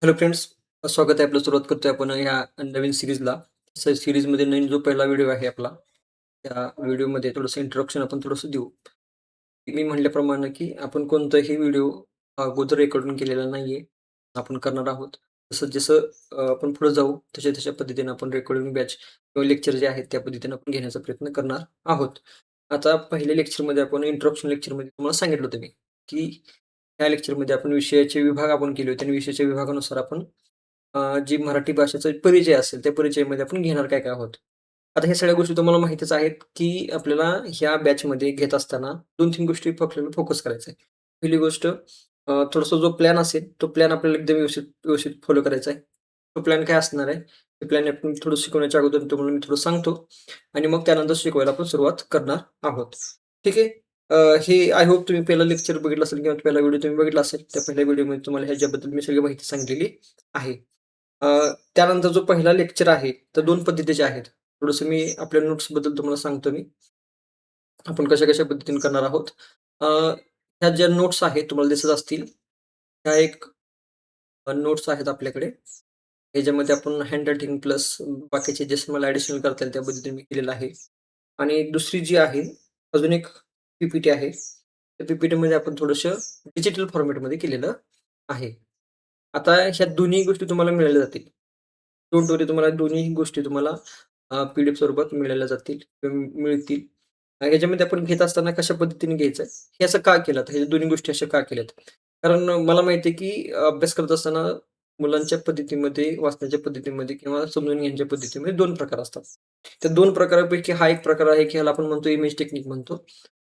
Hello friends, स्वागत आहे आपलं. सुरुवात करतोय आपण ह्या नवीन सीरीजला. सीरीजमध्ये नवीन जो पहिला व्हिडिओ आहे आपला, त्या व्हिडिओमध्ये थोडंसं इंट्रोडक्शन आपण थोडंसं देऊ. मी म्हटल्याप्रमाणे की आपण कोणताही व्हिडिओ अगोदर रेकॉर्डिंग केलेला नाहीये. आपण करणार आहोत. जसं-जसं आपण पुढे जाऊ तशा-तशा पद्धतीने आपण रेकॉर्डिंग बॅच किंवा लेक्चर जे आहेत त्या पद्धतीने आपण घेण्याचा प्रयत्न करणार आहोत. आता पहिल्या लेक्चरमध्ये आपण इंट्रोडक्शन लेक्चरमध्ये तुम्हाला सांगितलं होतं मी, की ह्या लेक्चरमध्ये आपण विषयाचे विभाग आपण केले होते आणि विषयाच्या विभागानुसार आपण जी मराठी भाषेचा परिचय असेल, त्या परिचयामध्ये आपण घेणार काय-काय आहोत. आता ह्या सगळ्या गोष्टी तुम्हाला माहीतच आहेत, की आपल्याला ह्या बॅचमध्ये घेत असताना 2-3 गोष्टी आपल्याला फोकस करायचा आहे. पहिली गोष्ट थोडासा जो प्लॅन असेल, तो प्लॅन आपल्याला एकदम व्यवस्थित व्यवस्थित फॉलो करायचा आहे. तो प्लॅन काय असणार आहे? ते प्लॅन आपण थोडं शिकवण्याच्या अगोदर तुम्हाला मी थोडं सांगतो आणि मग त्यानंतर शिकवायला आपण सुरुवात करणार आहोत. ठीक आहे. हे आय होप तुम्ही पहिला लेक्चर बघितलं असेल किंवा पहिला व्हिडिओ तुम्ही बघितला असेल. त्या पहिल्या व्हिडिओमध्ये तुम्हाला ह्याच्याबद्दल मी सगळी माहिती सांगितलेली आहे. अ, त्यानंतर जो पहिला लेक्चर आहे, तर 2 पद्धतीचे आहेत. थोडंसं मी आपल्या नोट्सबद्दल तुम्हाला सांगतो मी. आपण कशा-कशा पद्धतीने करणार आहोत. ह्या ज्या नोट्स आहेत तुम्हाला दिसत असतील. ह्या एक नोट्स आहेत आपल्याकडे. ह्याच्यामध्ये आपण हँडरायटिंग प्लस बाकीचे जे मला ॲडिशनल करता येईल त्या पद्धतीने मी केलेलं आहे. आणि दुसरी जी आहे, अजून एक पी आहे. त्या पी-पी-टीमध्ये आपण थोडंसं डिजिटल फॉर्मॅटमध्ये केलेलं आहे. आता ह्या दोन्ही गोष्टी तुम्हाला मिळाल्या जातील. डोंट वरी तुम्हाला दोन्ही गोष्टी तुम्हाला पी-डी-एफ स्वरूपात मिळाल्या जातील किंवा मिळतील. ह्याच्यामध्ये आपण घेत असताना कशा पद्धतीने घ्यायचं हे असं का केलं? तर हे दोन्ही गोष्टी अशा का केल्यात? कारण मला माहिती आहे, की अभ्यास करत असताना मुलांच्या पद्धतीमध्ये, वाचण्याच्या पद्धतीमध्ये किंवा समजून घेण्याच्या पद्धतीमध्ये 2 प्रकार असतात. त्या 2 प्रकारापैकी हा एक प्रकार आहे, की ह्याला आपण म्हणतो इमेज टेक्निक म्हणतो.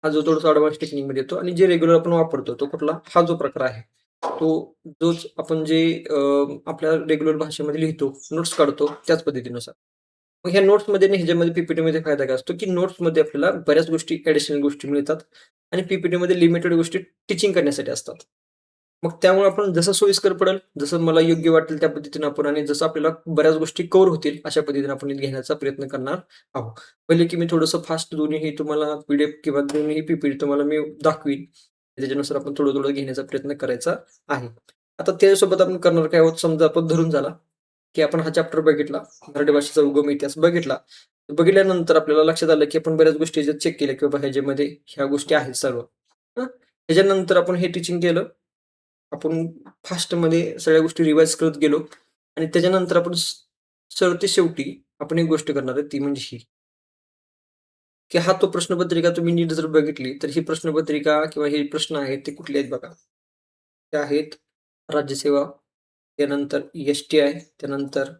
हा जो थोडासा ॲडव्हान्स टेक्निकमध्ये येतो आणि जे रेग्युलर आपण वापरतो तो कुठला? हा जो प्रकार आहे. तो जोच आपण जे आपल्या रेग्युलर भाषेमध्ये लिहितो, नोट्स काढतो त्याच पद्धतीनुसार. मग ह्या नोट्समध्ये आणि ह्याच्यामध्ये पी-पी-टीमध्ये फायदा काय असतो, की नोट्समध्ये आपल्याला बऱ्याच गोष्टी ॲडिशनल गोष्टी मिळतात आणि पी-पी-टीमध्ये लिमिटेड गोष्टी टीचिंग करण्यासाठी असतात. मग त्यामुळे आपण जसं सोयीस्कर पडेल, जसं मला योग्य वाटेल त्या पद्धतीने आपण आणि जसं आपल्याला बऱ्याच गोष्टी कव्हर होतील, अशा पद्धतीने आपण हे घेण्याचा प्रयत्न करणार आहोत. पहिले की मी थोडंसं फास्ट दोन्हीही तुम्हाला पी-डी-एफ किंवा दोन्हीही पी-पी-टी तुम्हाला मी दाखवीन. त्याच्यानुसार आपण थोडं-थोडं घेण्याचा प्रयत्न करायचा आहे. आता त्याच्यासोबत आपण करणार काय आहोत, समजा आपण धरून झाला, की आपण हा चॅप्टर बघितला, मराठी भाषेचा उगम इतिहास बघितला. बघितल्यानंतर आपल्याला लक्षात आलं, की आपण बऱ्याच गोष्टी ह्याच्यात चेक केल्या, की बाबा ह्याच्यामध्ये ह्या गोष्टी आहेत सर्व. हं. त्याच्यानंतर आपण हे टीचिंग केलं. आपण फास्टमध्ये सगळ्या गोष्टी रिवाईज करत गेलो आणि त्याच्यानंतर आपण सरतेशेवटी आपण एक गोष्ट करणार आहे ती म्हणजे ही, की हा तो प्रश्नपत्रिका तुम्ही नीट जर बघितली, तर ही प्रश्नपत्रिका किंवा हे प्रश्न आहेत ते कुठले आहेत बघा. ते आहेत राज्यसेवा, त्यानंतर एस-टी-आय, त्यानंतर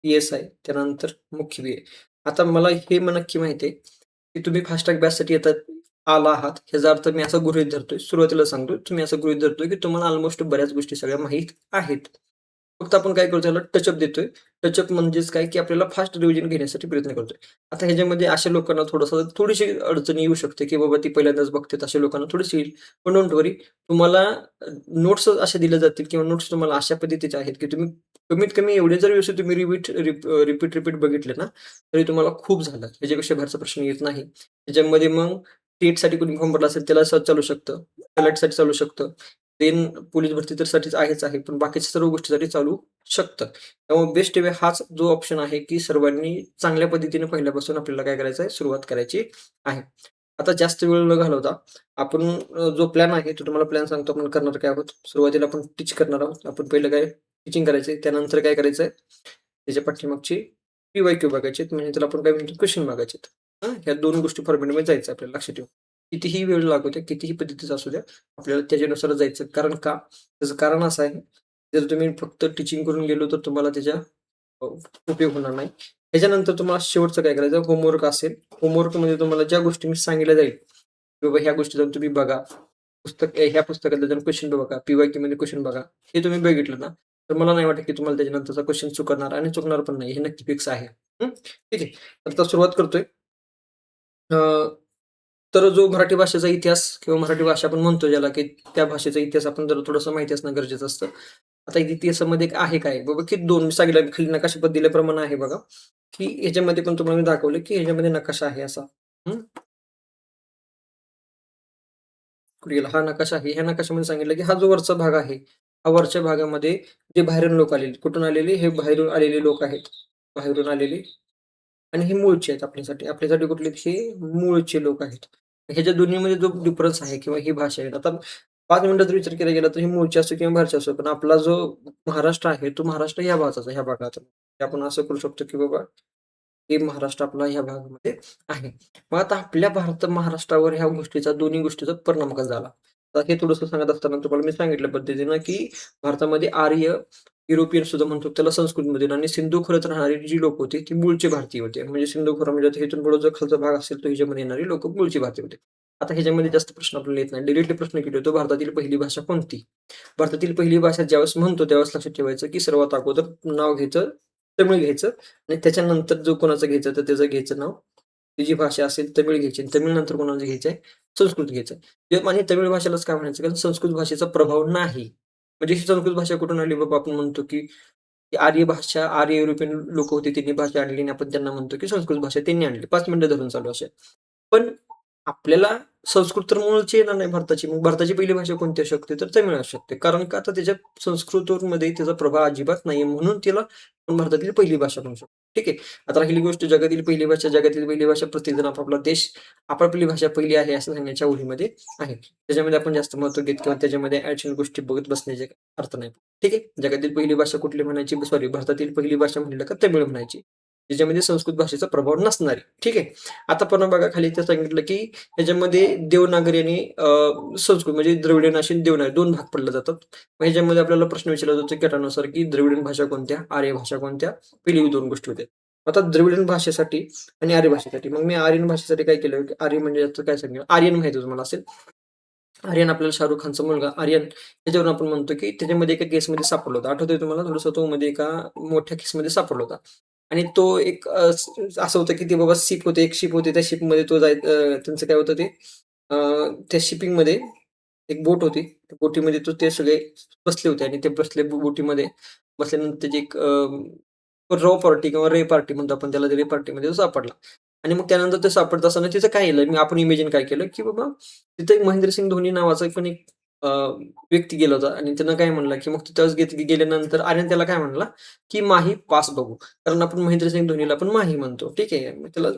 पी-एस-आय, त्यानंतर मुख्य बी-ए. आता मला हे नक्की माहिती आहे, की तुम्ही फास्ट ट्रॅक बॅचसाठी आला आहात. ह्याचा अर्थ मी असं गृहीत धरतोय, सुरुवातीला सांगतोय, तुम्ही असं गृहीत धरतोय, की तुम्हाला अल्मोस्ट बऱ्याच गोष्टी सगळ्या माहीत आहेत. फक्त आपण काय करतोय त्याला टचअप देतोय. टचअप म्हणजेच काय, की आपल्याला फास्ट रिव्हिजन घेण्यासाठी प्रयत्न करतोय. आता ह्याच्यामध्ये अशा लोकांना थोडीशी अडचण येऊ शकते, की बाबा ती पहिल्यांदाच बघतात अशा लोकांना थोडीशी येईल. पण डोंट वरी तुम्हाला नोट्स अशा दिल्या जातील किंवा नोट्स तुम्हाला अशा पद्धतीचे आहेत, की तुम्ही कमीत कमी एवढे जर व्यवस्थित तुम्ही रिपीट बघितले ना, तरी तुम्हाला खूप झालं. ह्याच्यापेक्षा बाहेरचा प्रश्न येत नाही. त्याच्यामध्ये मग टेटसाठी कोणी फॉर्म भरला असेल त्याला सहज चालू शकतं. तलाठीसाठी चालू शकतं. देन पोलीस भरती तर साठीच आहेच आहे. पण बाकीच्या सर्व गोष्टीसाठी चालू शकतं. त्यामुळे बेस्ट वे हाच जो ऑप्शन आहे, की सर्वांनी चांगल्या पद्धतीने पहिल्यापासून आपल्याला काय करायचं आहे, सुरुवात करायची आहे. आता जास्त वेळ न घालवता आपण जो प्लॅन आहे, तो तुम्हाला प्लॅन सांगतो आपण करणार काय आहोत. सुरुवातीला आपण टीच करणार आहोत. आपण पहिलं काय टीचिंग करायचंय. त्यानंतर काय करायचंय, त्याच्या पाठीमागची पी-वाय-क्यू बघायचे आहेत. म्हणजे त्याला आपण काय म्हणतो क्वेश्चन बघायचे आहेत. ह्या 2 गोष्टी फॉर्मॅटमध्ये जायचं आपल्याला लक्षात ठेवा. कितीही वेळ लागू द्या, कितीही पद्धतीचा असू द्या, आपल्याला त्याच्यानुसार जायचं. कारण का? त्याचं कारण असं आहे, जर तुम्ही फक्त टीचिंग करून गेलो, तर तुम्हाला त्याच्या अ, उपयोग होणार नाही. त्याच्यानंतर तुम्हाला शेवटचं काय करायचं, होमवर्क असेल. होमवर्कमध्ये तुम्हाला ज्या गोष्टी मी सांगितल्या जाईल, की बाबा ह्या गोष्टी जाऊन तुम्ही बघा. ह्या पुस्तकातला जाऊन क्वेश्चन बघा, पी-वाय-क्यूमध्ये क्वेश्चन बघा. हे तुम्ही बघितलं ना, तर मला नाही वाटत, की तुम्हाला त्याच्यानंतरचा क्वेश्चन चुकणार आणि चुकणार पण नाही. हे नक्की फिक्स आहे. ठीक आहे. तर आता सुरुवात करतोय. अ, तर जो मराठी भाषेचा इतिहास किंवा मराठी भाषा आपण म्हणतो ज्याला, की त्या भाषेचा इतिहास आपण जरा थोडंसं माहिती असणं गरजेचं असतं. आता इतिहासामध्ये आहे काय? बाबा की 2 मी सांगितलं खाली नकाशामध्ये दिल्याप्रमाणे आहे बघा, की ह्याच्यामध्ये पण तुम्हाला मी दाखवलं, की ह्याच्यामध्ये नकाशा आहे असा. हं. कुठे गेला? हा नकाशा आहे. ह्या नकाशामध्ये सांगितलं, की हा जो वरचा भाग आहे, वरच्या भागामध्ये जे बाहेरून लोक आलेले, कुठून आलेले? हे बाहेरून आलेले लोक आहेत. बाहेरून आलेले आणि हे मूळचे आहेत आपल्यासाठी. आपल्यासाठी कुठले? हे मूळचे लोक आहेत. ह्याच्या दोन्हीमध्ये जो डिफरन्स आहे किंवा ही भाषा आहे. आता 5 मिनिटं जर विचार केला गेला तर हे मूळचे असो किंवा बाहेरचे असो, पण आपला जो महाराष्ट्र आहे, तो महाराष्ट्र ह्या भागाचा, ह्या भागाचा. आपण असं करू शकतो की बाबा हे महाराष्ट्र आपला ह्या भागामध्ये आहे. मग आता आपल्या महाराष्ट्रावर ह्या गोष्टीचा, दोन्ही गोष्टीचा परिणाम कसा झाला? तर हे थोडंसं सांगत असताना तुम्हाला मी सांगितल्या पद्धतीनं, की भारतामध्ये आर्य, युरोपियन सुद्धा म्हणतो त्याला संस्कृतमधून, आणि सिंधू खोऱ्यात राहणारी जी लोक होती ती मूळचे भारतीय होते. म्हणजे सिंधू खोरा म्हणजे आता इथून पुढे जो खालचा भाग असेल तो ह्याच्यामध्ये येणारी लोक मूळचे भारतीय होते. आता ह्याच्यामध्ये जास्त प्रश्न आपल्याला येत नाही. डायरेक्टली प्रश्न किती येतो? भारतातील पहिली भाषा कोणती? भारतातील पहिली भाषा ज्यावेळेस म्हणतो त्यावेळेस लक्षात ठेवायचं, की सर्वात अगोदर नाव घ्यायचं, तमिळ घ्यायचं, आणि त्याच्यानंतर जो कोणाचं घ्यायचं तर त्याचं घ्यायचं नाव, ती जी भाषा असेल तमिळ घ्यायची, आणि तमिळ नंतर कोणाचं घ्यायचं आहे? संस्कृत घ्यायचं. आणि तमिळ भाषेलाच काय म्हणायचं? कारण संस्कृत भाषेचा प्रभाव नाही. म्हणजे ही संस्कृत भाषा कुठून आली बाबा? आपण म्हणतो की आर्य भाषा, आर्य युरोपियन लोक होते, त्यांनी भाषा आणली आणि आपण त्यांना म्हणतो की संस्कृत भाषा त्यांनी आणली. 5 मिनिटं धरून चालू असेल. पण आपल्याला संस्कृत तर मूळची येणार नाही भारताची. मग भारताची पहिली भाषा कोणती असू शकते? तर तमिळ असू शकते. कारण का? तर त्याच्या संस्कृतमध्ये त्याचा प्रभाव अजिबात नाहीये, म्हणून तिला आपण भारतातील पहिली भाषा म्हणू शकतो. ठीक आहे. आता राहिली गोष्ट जगातील पहिली भाषा. जगातील पहिली भाषा प्रत्येकजण आपापला देश, आपापली भाषा पहिली आहे असं सांगण्याच्या ओढीमध्ये आहे. त्याच्यामध्ये आपण जास्त महत्त्व घेत किंवा त्याच्यामध्ये ॲडिशनल गोष्टी बघत बसण्याचे अर्थ नाही. ठीक आहे. जगातील पहिली भाषा कुठली म्हणायची? सॉरी, भारतातील पहिली भाषा म्हटलं का तमिळ म्हणायची. त्याच्यामध्ये संस्कृत भाषेचा प्रभाव नसणार आहे. ठीक आहे. आता पुन्हा बघा खाली इथं सांगितलं की ह्याच्यामध्ये देवनागरी आणि संस्कृत म्हणजे द्रविडियन असे देवनागरी 2 भाग पडले जातात. मग ह्याच्यामध्ये आपल्याला प्रश्न विचारला जातो गटानुसार की द्रविडियन भाषा कोणत्या? आर्य भाषा कोणत्या? पहिली 2 गोष्टी होत्या. आता द्रविडियन भाषेसाठी आणि आर्य भाषेसाठी, मग मी आर्यन भाषेसाठी काय केलं? आर्य म्हणजे याचं काय सांगितलं? आर्यन माहिती तुम्हाला असेल. आर्यन आपल्याला शाहरुख खानचा मुलगा आर्यन, त्याच्यावरून आपण म्हणतो की त्याच्यामध्ये एका केसमध्ये सापडला होता. आठवतंय तुम्हाला? थोडंसं तो मध्ये एका मोठ्या केसमध्ये सापडला होता. आणि तो एक असं होतं की ते बाबा शिप होते, एक शिप होती. त्या शिपमध्ये तो त्यांचं काय होतं ते, त्या शिपिंगमध्ये एक बोट होती. त्या बोटीमध्ये ते सगळे बसले होते, आणि ते बोटीमध्ये बसल्यानंतर त्याची एक रॉ पार्टी किंवा रे पार्टी म्हणतो आपण त्याला, रे पार्टीमध्ये तो सापडला. आणि मग त्यानंतर ते सापडत असताना तिचं काय केलं, आपण इमॅजिन काय केलं, की बाबा तिथे एक महेंद्रसिंग धोनी नावाचा पण एक व्यक्ती गेला होता, आणि त्यानं काय म्हणलं, की मग तिथं गेल्यानंतर आर्यन त्याला काय म्हणला, की माही पास बघू. कारण आपण महेंद्रसिंग धोनीला आपण माही म्हणतो. ठीक आहे. मग त्याला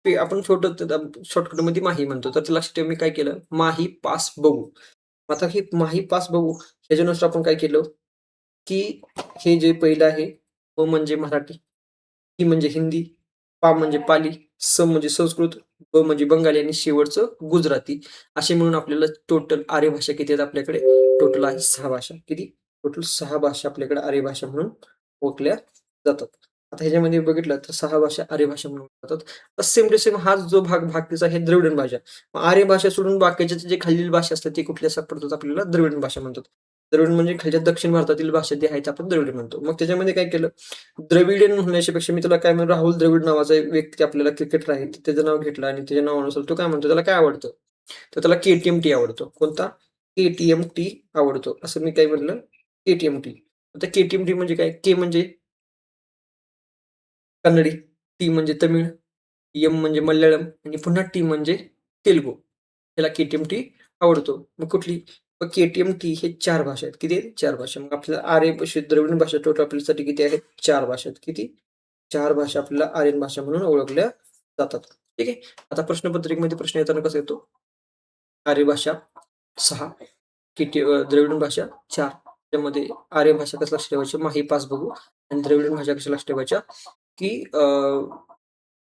ते आपण शॉर्टकटमध्ये माही म्हणतो. तर लक्षात ठेवा मी काय केलं, माही पास बघू. आता हे माही पास बघू ह्याच्यानुसार आपण काय केलं, की हे जे पहिलं आहे, म म्हणजे मराठी, ही म्हणजे हिंदी, पा म्हणजे पाली, स म्हणजे संस्कृत, ब म्हणजे बंगाली, आणि शेवटचं गुजराती. असे मिळून आपल्याला टोटल आर्य भाषा किती आहेत आपल्याकडे? टोटल आहे 6 भाषा. किती? टोटल 6 भाषा आपल्याकडे आर्य भाषा म्हणून ओळखल्या जातात. आता ह्याच्यामध्ये बघितलं तर 6 भाषा आर्य भाषा म्हणून जातात. तर सेम टू सेम हाच जो भाग आहे द्रविडियन भाषा. मग आर्य भाषा सोडून बाकीच्या जे खालील भाषा असतात ते कुठल्या सापडतात आपल्याला? द्रविडियन भाषा म्हणतात. द्रविड म्हणजे खालच्या दक्षिण भारतातील भाषा जी आहे ते आपण द्रविड म्हणतो. मग त्याच्यामध्ये काय केलं, द्रविडियन म्हणण्याच्या पेक्षा मी त्याला काय म्हणतो, राहुल द्रविड नावाचा एक व्यक्ती आपल्याला क्रिकेटर आहे, त्याचं नाव घेतलं, आणि त्याच्या नावानुसार तो काय म्हणतो, त्याला काय आवडतं, तर त्याला के-टी-एम-टी आवडतो. कोणता? के-टी-एम-टी आवडतो. असं मी काय म्हणलं, के-टी-एम-टी. आता के-टी-एम-टी म्हणजे काय? के म्हणजे कन्नडी, टी म्हणजे तमिळ, एम म्हणजे मल्याळम, आणि पुन्हा टी म्हणजे तेलुगू. त्याला के-टी-एम-टी आवडतो. मग कुठली? मग के-टी-एम-टी हे 4 भाषा आहेत. किती आहेत? 4 भाषा. मग आपल्याला आर्य भाषा, द्रविड भाषा टोटल आपल्यासाठी किती आहेत? 4 भाषा आहेत. किती? 4 भाषा आपल्याला आर्यन भाषा म्हणून ओळखल्या जातात. ठीक आहे. आता प्रश्नपत्रिकेमध्ये प्रश्न येताना कसा येतो? आर्य भाषा 6, द्रविड भाषा 4. त्यामध्ये आर्य भाषा कसं लक्षात ठेवायची? माही पास बघू. आणि द्रविड भाषा कशा लक्षात ठेवायच्या? की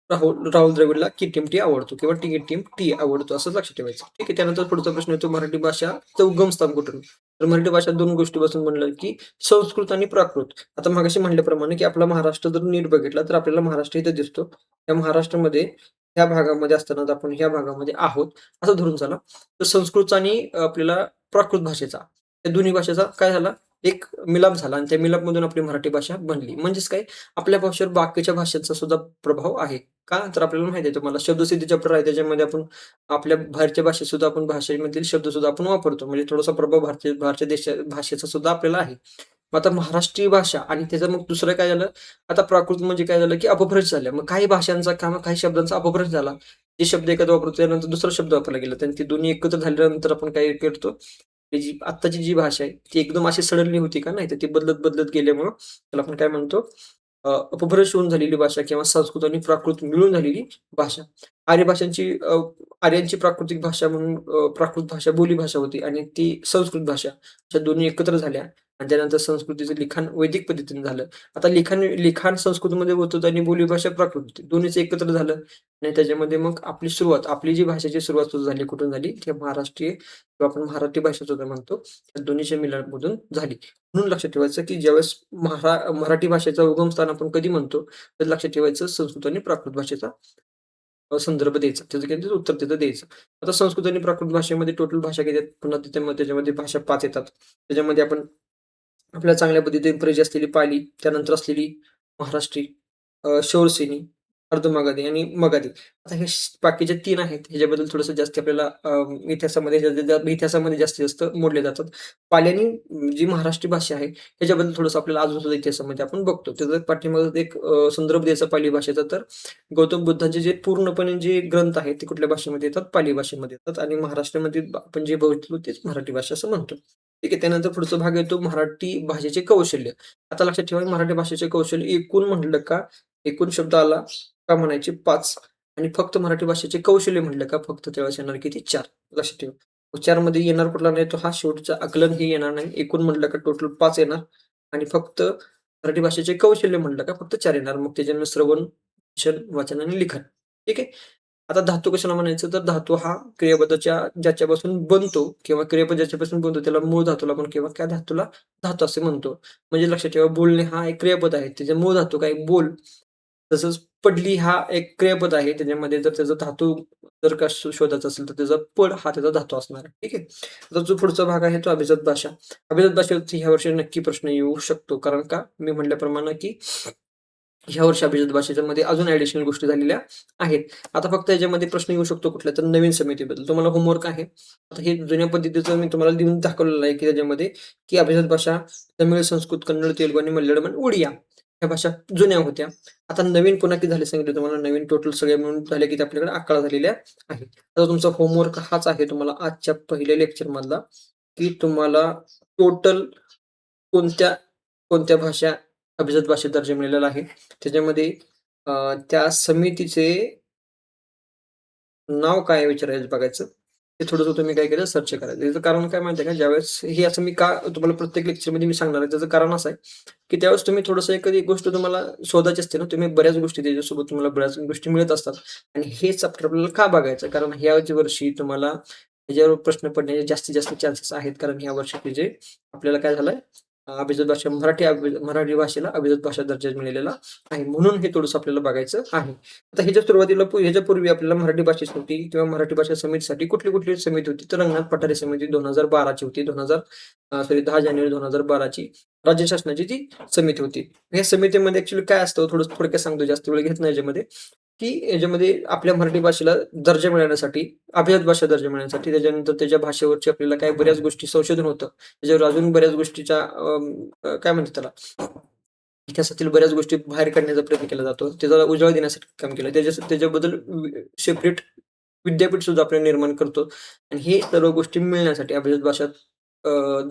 राहुल द्रविडला के-टी-एम-टी आवडतो किंवा के-टी-एम-टी आवडतो असं लक्षात ठेवायचं. ठीक आहे. त्यानंतर पुढचा प्रश्न येतो, मराठी भाषाचं उगमस्थान कुठून? तर मराठी भाषा 2 गोष्टीपासून बनलं, की संस्कृत आणि प्राकृत. आता मगाशी म्हटल्याप्रमाणे, की आपला महाराष्ट्र जर नीट बघितला तर आपल्याला महाराष्ट्र इथे दिसतो. त्या महाराष्ट्रामध्ये ह्या भागामध्ये असताना आपण ह्या भागामध्ये आहोत असं धरून चला. तर संस्कृत आणि आपल्याला प्राकृत भाषेचा, या दोन्ही भाषेचा काय झाला? एक मिलाप झाला, आणि त्या मिलापमधून आपली मराठी भाषा बनली. म्हणजेच काय? आपल्या भाषेवर बाकीच्या भाषांचा सुद्धा प्रभाव आहे. का? तर आपल्याला माहिती आहे, तुम्हाला शब्दसिद्धी चॅप्टर आहे त्याच्यामध्ये आपण आपल्या बाहेरच्या भाषेत सुद्धा, आपण भाषेमधील शब्द सुद्धा आपण वापरतो. म्हणजे थोडासा प्रभाव बाहेरच्या भाषेचा सुद्धा आपल्याला आहे. मग आता महाराष्ट्रीय भाषा आणि त्याचं मग दुसरं काय झालं? आता प्राकृत म्हणजे काय झालं, की अपभ्रंश झाल्या. मग काही भाषांचा किंवा काही शब्दांचा अपभ्रंश झाला. जे शब्द एकत्र वापरतो त्यानंतर दुसरा शब्द वापरला गेला, आणि ते दोन्ही एकत्र झाल्यानंतर आपण काय करतो, जी आत्ताची जी भाषा आहे, ती एकदम अशी सडनली होती का? नाही, तर ती बदलत गेल्यामुळं त्याला आपण काय म्हणतो अपभ्रंश होऊन झालेली भाषा किंवा संस्कृत आणि प्राकृत मिळून झालेली भाषा. आर्य भाषांची आर्यांची प्राकृतिक भाषा म्हणून प्राकृत भाषा बोलीभाषा होती आणि ती संस्कृत भाषा. अशा दोन्ही एकत्र झाल्या आणि त्यानंतर संस्कृतीचं लिखाण वैदिक पद्धतीने झालं. आता लिखाण संस्कृतमध्ये होत होतं आणि बोलीभाषा प्राकृत होती. दोन्हीचं एकत्र झालं आणि त्याच्यामध्ये मग आपली सुरुवात, आपली जी भाषेची सुरुवात सुरू झाली, कुठून झाली? ती महाराष्ट्रीय किंवा आपण मराठी भाषा सुद्धा म्हणतो. त्या दोन्हीच्या मिलनामधून झाली. म्हणून लक्षात ठेवायचं, की ज्यावेळेस मराठी भाषेचं उगमस्थान आपण कधी म्हणतो, तर लक्षात ठेवायचं संस्कृत आणि प्राकृत भाषेचा संदर्भ द्यायचा. त्याचं काय त्याचं उत्तर तिथं द्यायचं. आता संस्कृत आणि प्राकृत भाषेमध्ये टोटल भाषा किती आहेत? पुन्हा त्याच्यामध्ये भाषा 5 येतात. त्याच्यामध्ये आपण आपल्याला चांगल्या पद्धतीने परिचय असलेली पाली, त्यानंतर असलेली महाराष्ट्री, शौरसेनी, अर्धमागधी आणि मगाधी. आता हे बाकीचे 3 आहेत. ह्याच्याबद्दल थोडंसं जास्त आपल्याला इतिहासामध्ये जास्तीत जास्त मोडले जातात. पाली आणि जी महाराष्ट्री भाषा आहे, ह्याच्याबद्दल थोडंसं आपल्याला अजून सुद्धा इतिहासामध्ये आपण बघतो. त्याचा पाठीमागे एक संदर्भ द्यायचा पाली भाषेचा, तर गौतम बुद्धांचे जे पूर्णपणे जे ग्रंथ आहेत, ते कुठल्या भाषेमध्ये येतात? पाली भाषेमध्ये येतात आणि महाराष्ट्रामध्ये आपण जे बघितलो तेच मराठी भाषा असं म्हणतो. ठीक आहे. त्यानंतर पुढचा भाग येतो मराठी भाषेचे कौशल्य. आता लक्षात ठेवा मराठी भाषेचे कौशल्य एकूण म्हटलं का, एकूण शब्द आला का म्हणायचे 5 आणि फक्त मराठी भाषेचे कौशल्य म्हटलं का फक्त त्यावेळेस येणार किती? 4. लक्षात ठेवा. 4 मध्ये येणार कुठला नाही तो हा शेवटचा आकलन हे येणार नाही. एकूण म्हटलं का टोटल 5 येणार आणि फक्त मराठी भाषेचे कौशल्य म्हटलं का फक्त 4 येणार. मग त्याच्यामध्ये श्रवण, वाचन आणि लिखाण. ठीक आहे. आता धातू कशाला म्हणायचं? तर धातू हा क्रियापदाच्या ज्याच्यापासून बनतो किंवा क्रियापद ज्याच्यापासून बनतो त्याला मूळ धातूला आपण किंवा त्या धातूला धातू असे म्हणतो. म्हणजे लक्षात ठेवा बोलणे हा एक क्रियापद आहे. त्याचा मूळ धातू काय? बोल. तसंच पडली हा एक क्रियापद आहे. त्याच्यामध्ये जर त्याचा धातू जर का शोधायचा असेल तर त्याचा पड हा त्याचा धातू असणार आहे. ठीक आहे. आता जो पुढचा भाग आहे तो अभिजात भाषा. अभिजात भाषेवरती ह्या वर्षी नक्की प्रश्न येऊ शकतो. कारण का? मी म्हटल्याप्रमाणे की ह्या वर्षी अभिजात भाषेच्यामध्ये अजून ॲडिशनल गोष्टी झालेल्या आहेत. आता फक्त याच्यामध्ये प्रश्न येऊ शकतो कुठला? तर नवीन समितीबद्दल. तुम्हाला होमवर्क आहे. आता हे जुन्या पद्धतीचं मी तुम्हाला लिहून दाखवलेलं आहे, की त्याच्यामध्ये की अभिजात भाषा तमिळ, संस्कृत, कन्नड, तेलुगू आणि मल्याळम आणि ओडिया ह्या भाषा जुन्या होत्या. आता नवीन पुन्हा किती झाले सांगितलं तुम्हाला. नवीन टोटल सगळे मिळून झाले की आपल्याकडे 11 झालेल्या आहेत. आता तुमचा होमवर्क हाच आहे तुम्हाला आजच्या पहिल्या लेक्चरमधला, की तुम्हाला टोटल कोणत्या, कोणत्या भाषा अभिजात भाषेत दर्जा मिळालेला आहे. त्याच्यामध्ये त्या समितीचे नाव काय विचारायचं बघायचं. ते थोडंसं तुम्ही काय केलं सर्च करायचं. त्याचं कारण काय माहिती आहे का, ज्यावेळेस हे असं मी का तुम्हाला प्रत्येक लेक्चरमध्ये मी सांगणार आहे. त्याचं कारण असं आहे, की त्यावेळेस तुम्ही थोडंसं एखादी गोष्ट तुम्हाला शोधायची असते ना, तुम्ही बऱ्याच गोष्टी त्याच्यासोबत तुम्हाला बऱ्याच गोष्टी मिळत असतात आणि हे चॅप्टर आपल्याला का बघायचं? कारण ह्याच वर्षी तुम्हाला ह्याच्यावर प्रश्न पडण्याचे जास्तीत जास्त चान्सेस आहेत. कारण ह्या वर्षी जे आपल्याला काय झालंय अभिजात भाषा मराठी भाषेला अभिजात भाषा दर्जा मिळालेला आहे. म्हणून हे थोडंसं आपल्याला बघायचं आहे. आता ह्याच्या सुरुवातीला ह्याच्यापूर्वी आपल्याला मराठी भाषेसाठी किंवा मराठी भाषा समितीसाठी कुठली समिती होती? तर रंगनाथ पठारे समिती 2012 ची होती. 10 जानेवारी 2012 ची राज्य शासनाची ती समिती होती. या समितीमध्ये ॲक्चुअली काय असतं थोडं थोडक्यात सांगतो, जास्त वेळ घेत नाही याच्यामध्ये, की याच्यामध्ये आपल्या मराठी भाषेला दर्जा मिळवण्यासाठी, अभिजात भाषा दर्जा मिळवण्यासाठी, त्याच्यानंतर त्याच्या भाषेवरची आपल्याला काही बऱ्याच गोष्टी संशोधन होतं. त्याच्यावर अजून बऱ्याच गोष्टीच्या काय म्हणतात त्याला, इतिहासातील बऱ्याच गोष्टी बाहेर काढण्याचा प्रयत्न केला जातो. त्याला उजाळा देण्यासाठी काम केलं. त्याच्याबद्दल सेपरेट विद्यापीठ सुद्धा आपण निर्माण करतो आणि हे सर्व गोष्टी मिळण्यासाठी अभिजात भाषा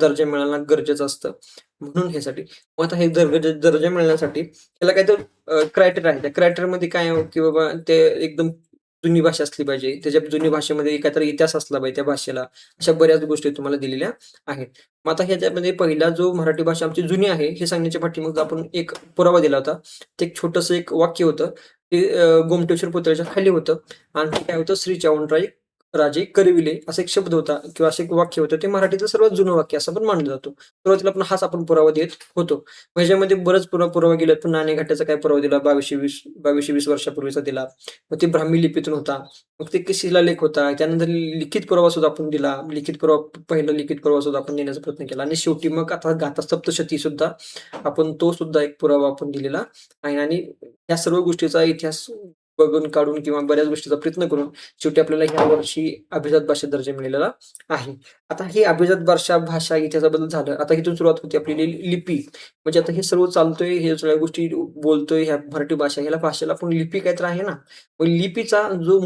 दर्जा मिळणं गरजेचं असतं. म्हणून ह्यासाठी मग आता हे दर्जा मिळण्यासाठी त्याला काहीतरी क्रायटेरिया आहे. त्या क्रायटेरियामध्ये काय आहे, की बाबा ते एकदम जुनी भाषा असली पाहिजे. त्याच्या जुनी भाषेमध्ये काहीतरी इतिहास असला पाहिजे त्या भाषेला. अशा बऱ्याच गोष्टी तुम्हाला दिलेल्या आहेत. मग आता ह्याच्यामध्ये पहिला जो मराठी भाषा आमची जुनी आहे हे सांगण्याच्या पाठीमागे आपण एक पुरावा दिला होता. ते एक छोटंसं एक वाक्य होतं. ते गोमटेश्वर पुतळ्याच्या खाली होतं आणि ते काय होतं, श्री चावंतराय राजे करविले असा एक शब्द होता किंवा असं एक वाक्य होतं. ते मराठीचं सर्वात जुनं वाक्य असं पण मानलं जातो. सुरुवातीला आपण हाच आपण पुरावा देत होतो. मग ह्याच्यामध्ये बरेच पुरावा गेले. पण नाणेघाटाचा काय पुरावा दिला 2220 वर्षापूर्वीचा दिला. मग ते ब्राह्मी लिपीतून होता. मग ते शिलालेख होता. त्यानंतर लिखित पुरावा सुद्धा आपण दिला. पहिला लिखित पुरावा सुद्धा आपण देण्याचा प्रयत्न केला आणि शेवटी मग आता गाथा सप्तशती सुद्धा आपण तो सुद्धा एक पुरावा आपण दिलेला आहे आणि या सर्व गोष्टीचा इतिहास बघून, काढून किंवा बऱ्याच गोष्टीचा प्रयत्न करून शेवटी आपल्याला ह्या वर्षी अभिजात भाषेत दर्जा मिळालेला आहे. आता ही अभिजात भाषा इतिहासाबद्दल झालं. आता इथून सुरुवात होते आपली लिपी. म्हणजे आता हे सर्व चालतोय, हे सगळ्या गोष्टी बोलतोय, ह्या मराठी भाषा, ह्याला भाषेला पण लिपी काही तर आहे ना. मग लिपीचा जो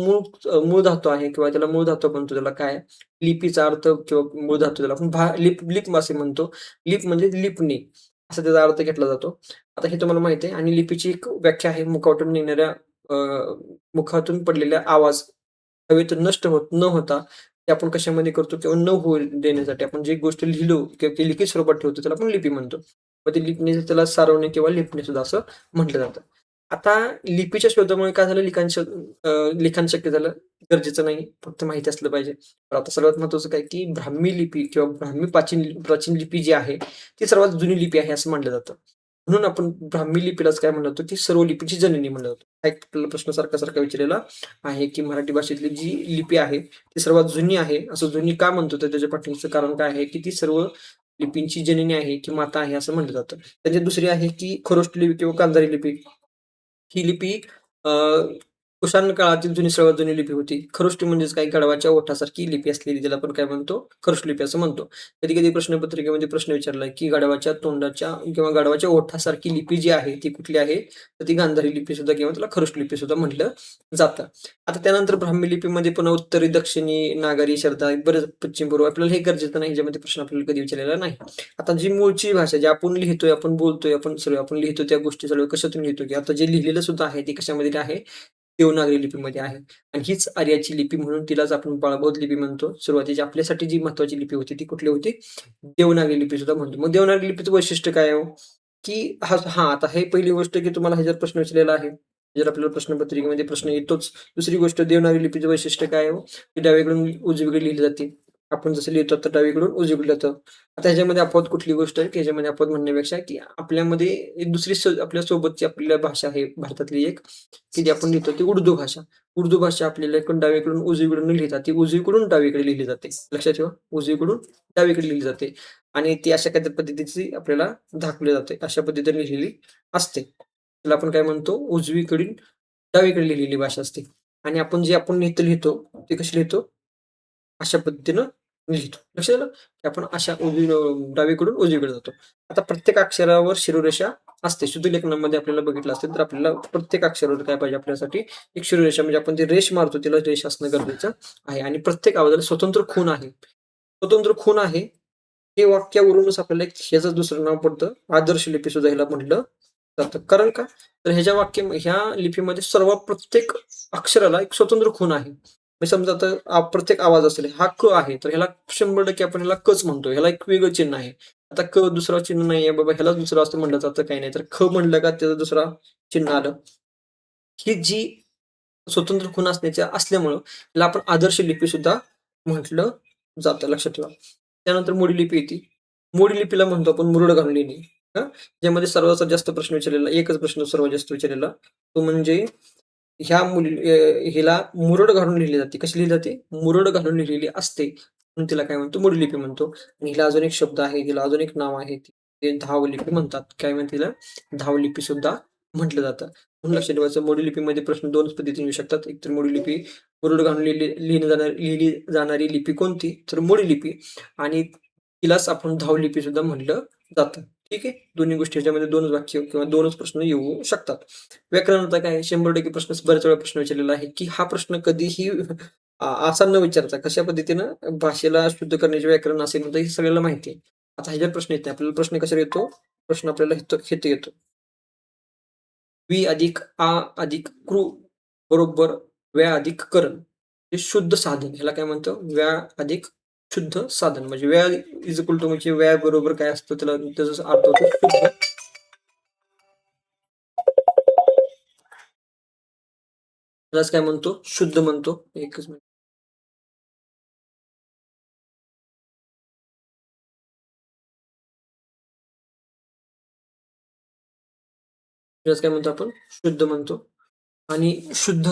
मूळ धातू आहे किंवा त्याला मूळ धातू म्हणतो त्याला काय? लिपीचा अर्थ किंवा मूळ धातू त्याला आपण लिप लिप असे म्हणतो. लिप म्हणजे लिपणे असा त्याचा अर्थ घेतला जातो. आता हे तुम्हाला माहिती आहे आणि लिपीची एक व्याख्या आहे मुखावरून निघणाऱ्या अ, मुखातून पडलेला आवाज हवेत नष्ट न होता ते आपण कशामध्ये करतो किंवा न होऊ देण्यासाठी आपण जी गोष्ट लिहिलो किंवा ती लिखित स्वरूपात ठेवतो त्याला आपण लिपी म्हणतो. मग ते लिपणे त्याला सारवणे किंवा लिपणे सुद्धा असं म्हटलं जातं. आता लिपीच्या शोधामुळे काय झालं लिखाण शक्य झालं. गरजेचं नाही, फक्त माहिती असलं पाहिजे. तर आता सर्वात महत्त्वाचं काय, की ब्राह्मी लिपी किंवा ब्राह्मी प्राचीन लिपी जी आहे, ती सर्वात जुनी लिपी आहे असं म्हटलं जातं. म्हणून आपण ब्राह्मी लिपीलाच काय म्हणलं जातं, की सर्व लिपीची जननी म्हणलं जातं. हा एक आपल्याला प्रश्न सारखा-सारखा विचारलेला आहे, की मराठी भाषेतली जी लिपी आहे, ती सर्वात जुनी आहे. असं जुनी का म्हणतो तर त्याच्या पाठीमागचं कारण काय आहे, की ती सर्व लिपींची जननी आहे, की माता आहे असं म्हटलं जातं. त्याच्यात दुसरी आहे, की खरोष्ट लिपी किंवा गांधारी लिपी. ही लिपी अ, कुशाण काळातील सर्वात जुनी लिपी होती. खरोष्टी म्हणजेच काही गडवाच्या ओठासारखी लिपी असलेली ज्याला आपण काय म्हणतो, खरोष्ट लिपी असं म्हणतो. कधी-कधी प्रश्नपत्रिकेमध्ये प्रश्न विचारलाय, की गडवाच्या तोंडाच्या किंवा गडवाच्या ओठासारखी लिपी जी आहे, ती कुठली आहे? तर ती गांधारी लिपी सुद्धा किंवा त्याला खरोष्ट लिपी सुद्धा म्हटलं जातं. आता त्यानंतर ब्राह्मी लिपीमध्ये पुन्हा उत्तरी, दक्षिणी, नागरी, शरदा बरेच पश्चिम पूर्व आपल्याला हे गरजेचं नाही, ह्याच्यामध्ये प्रश्न आपल्याला कधी विचारलेला नाही. आता जी मूळची भाषा जी आपण लिहितोय, आपण बोलतोय, आपण लिहितो त्या गोष्टी सर्व कशातून लिहितो, की आता जे लिहिलेलं सुद्धा आहे ते कशामध्ये आहे? देवनागरी लिपीमध्ये आहे. आणि हीच आर्याची लिपी म्हणून तिलाच आपण पाळभौत लिपी म्हणतो. सुरुवातीची आपल्यासाठी जी महत्त्वाची लिपी होती ती कुठली होती? देवनागरी लिपी सुद्धा म्हणतो. मग देवनागरी लिपीचं वैशिष्ट्य काय आहे हो? की आता हे पहिली गोष्ट की तुम्हाला ह्याच्यावर प्रश्न विचारलेला आहे. जर आपल्याला प्रश्नपत्रिकेमध्ये प्रश्न येतोच. दुसरी गोष्ट देवनागरी लिपीचं वैशिष्ट्य काय आहे हो? ती डावीकडून उजवीकडे लिहिली जाते. आपण जसं लिहितो तर डावीकडून उजवीकडे जातं. आता ह्याच्यामध्ये अपवाद कुठली गोष्ट आहे, की ह्याच्यामध्ये अपवाद म्हणण्यापेक्षा, की आपल्यामध्ये एक दुसरी आपल्या सोबतची आपल्या भाषा आहे भारतातली एक, की जी आपण लिहितो ती उर्दू भाषा. उर्दू भाषा आपल्याला इकडून डावीकडून उजवीकडून न लिहिता ती उजवीकडून डावीकडे लिहिली जाते. लक्षात ठेवा. उजवीकडून डावीकडे लिहिली जाते आणि ती अशा काहीतरी पद्धतीची आपल्याला दाखवली जाते. अशा पद्धतीने लिहिलेली असते. त्याला आपण काय म्हणतो उजवीकडील डावीकडे लिहिलेली भाषा असते आणि आपण लिहितो, ते कशी लिहितो? अशा पद्धतीनं लिहितो. लक्षात आलं? की आपण अशा डावीकडून उजवीकडे जातो. आता प्रत्येक अक्षरावर शिरोरेषा असते. शुद्ध लेखनामध्ये आपल्याला बघितलं असेल तर आपल्याला प्रत्येक अक्षरावर काय पाहिजे आपल्यासाठी एक शिरोरेषा म्हणजे आपण जे रेष मारतो त्याला रेष असणं गरजेचं आहे आणि प्रत्येक आवाजाला स्वतंत्र खूण आहे. स्वतंत्र खूण आहे. हे वाक्यावरूनच आपल्याला एक ह्याचं दुसरं नाव पडतं. आदर्श लिपी सुद्धा ह्याला म्हटलं जातं. कारण का? तर ह्या लिपीमध्ये प्रत्येक अक्षराला एक स्वतंत्र खूण आहे. म्हणजे समजा आता प्रत्येक आवाज असेल, हा क आहे, तर ह्याला 100% आपण ह्याला कच म्हणतो. ह्याला एक वेगळं चिन्ह आहे. आता क दुसरा चिन्ह नाहीये बाबा ह्यालाच दुसरं असं म्हटलं जातं काही नाही. तर ख म्हणलं का त्याचं दुसरा चिन्ह आलं. ही जी स्वतंत्र खूण असल्यामुळं त्याला आपण आदर्श लिपी सुद्धा म्हटलं जातं. लक्षात ठेवा. त्यानंतर मोडी लिपी येते. मोडी लिपीला म्हणतो आपण मुरड घालून लिहिणे. हां, ज्यामध्ये सर्वात जास्त प्रश्न विचारलेला एकच प्रश्न सर्वात जास्त विचारलेला तो म्हणजे हिला मुरड घालून लिहिली जाते. कशी लिहिली जाते? मुरड घालून लिहिलेली असते. म्हणून तिला काय म्हणतो? मोडी लिपी म्हणतो. आणि हिला अजून एक शब्द आहे, हिला अजून एक नाव आहे. ते धावलिपी म्हणतात. काय म्हणतात तिला? धावलिपी सुद्धा म्हटलं जातं. म्हणून लक्षात ठेवायचं मोडी लिपीमध्ये प्रश्न 2च पद्धतीने येऊ शकतात. एकतर मोडी लिपी मुरड घालून लिहिली जाणारी लिपी कोणती? तर मोडी लिपी आणि तिलाच आपण धावलिपी सुद्धा म्हटलं जातं. ठीक आहे. दोन्ही गोष्टी ह्याच्यामध्ये 2च वाक्य किंवा 2च प्रश्न येऊ शकतात. व्याकरणाचा काय आहे 100% प्रश्न बऱ्याच वेळा प्रश्न विचारलेला आहे, की हा प्रश्न कधीही असा न विचारता कशा पद्धतीनं भाषेला शुद्ध करण्याचे व्याकरण असेल तर हे सगळ्याला माहिती आहे. आता ह्याच्यावर प्रश्न येत नाही. आपल्याला प्रश्न कशावर येतो? प्रश्न आपल्याला इथं येतो. वी अधिक आ अधिक कृ बरोबर व्या अधिक करण. हे शुद्ध साधन. ह्याला काय म्हणतो? व्या अधिक शुद्ध साधन. म्हणजे व्या इज इक्वल टू म्हणजे व्या बरोबर काय असतं त्याला त्याचा अर्थ होतो शुद्ध. त्यालाच काय म्हणतो? शुद्ध म्हणतो. एकच मिनिट. त्यालाच काय म्हणतो आपण? शुद्ध म्हणतो. आणि शुद्ध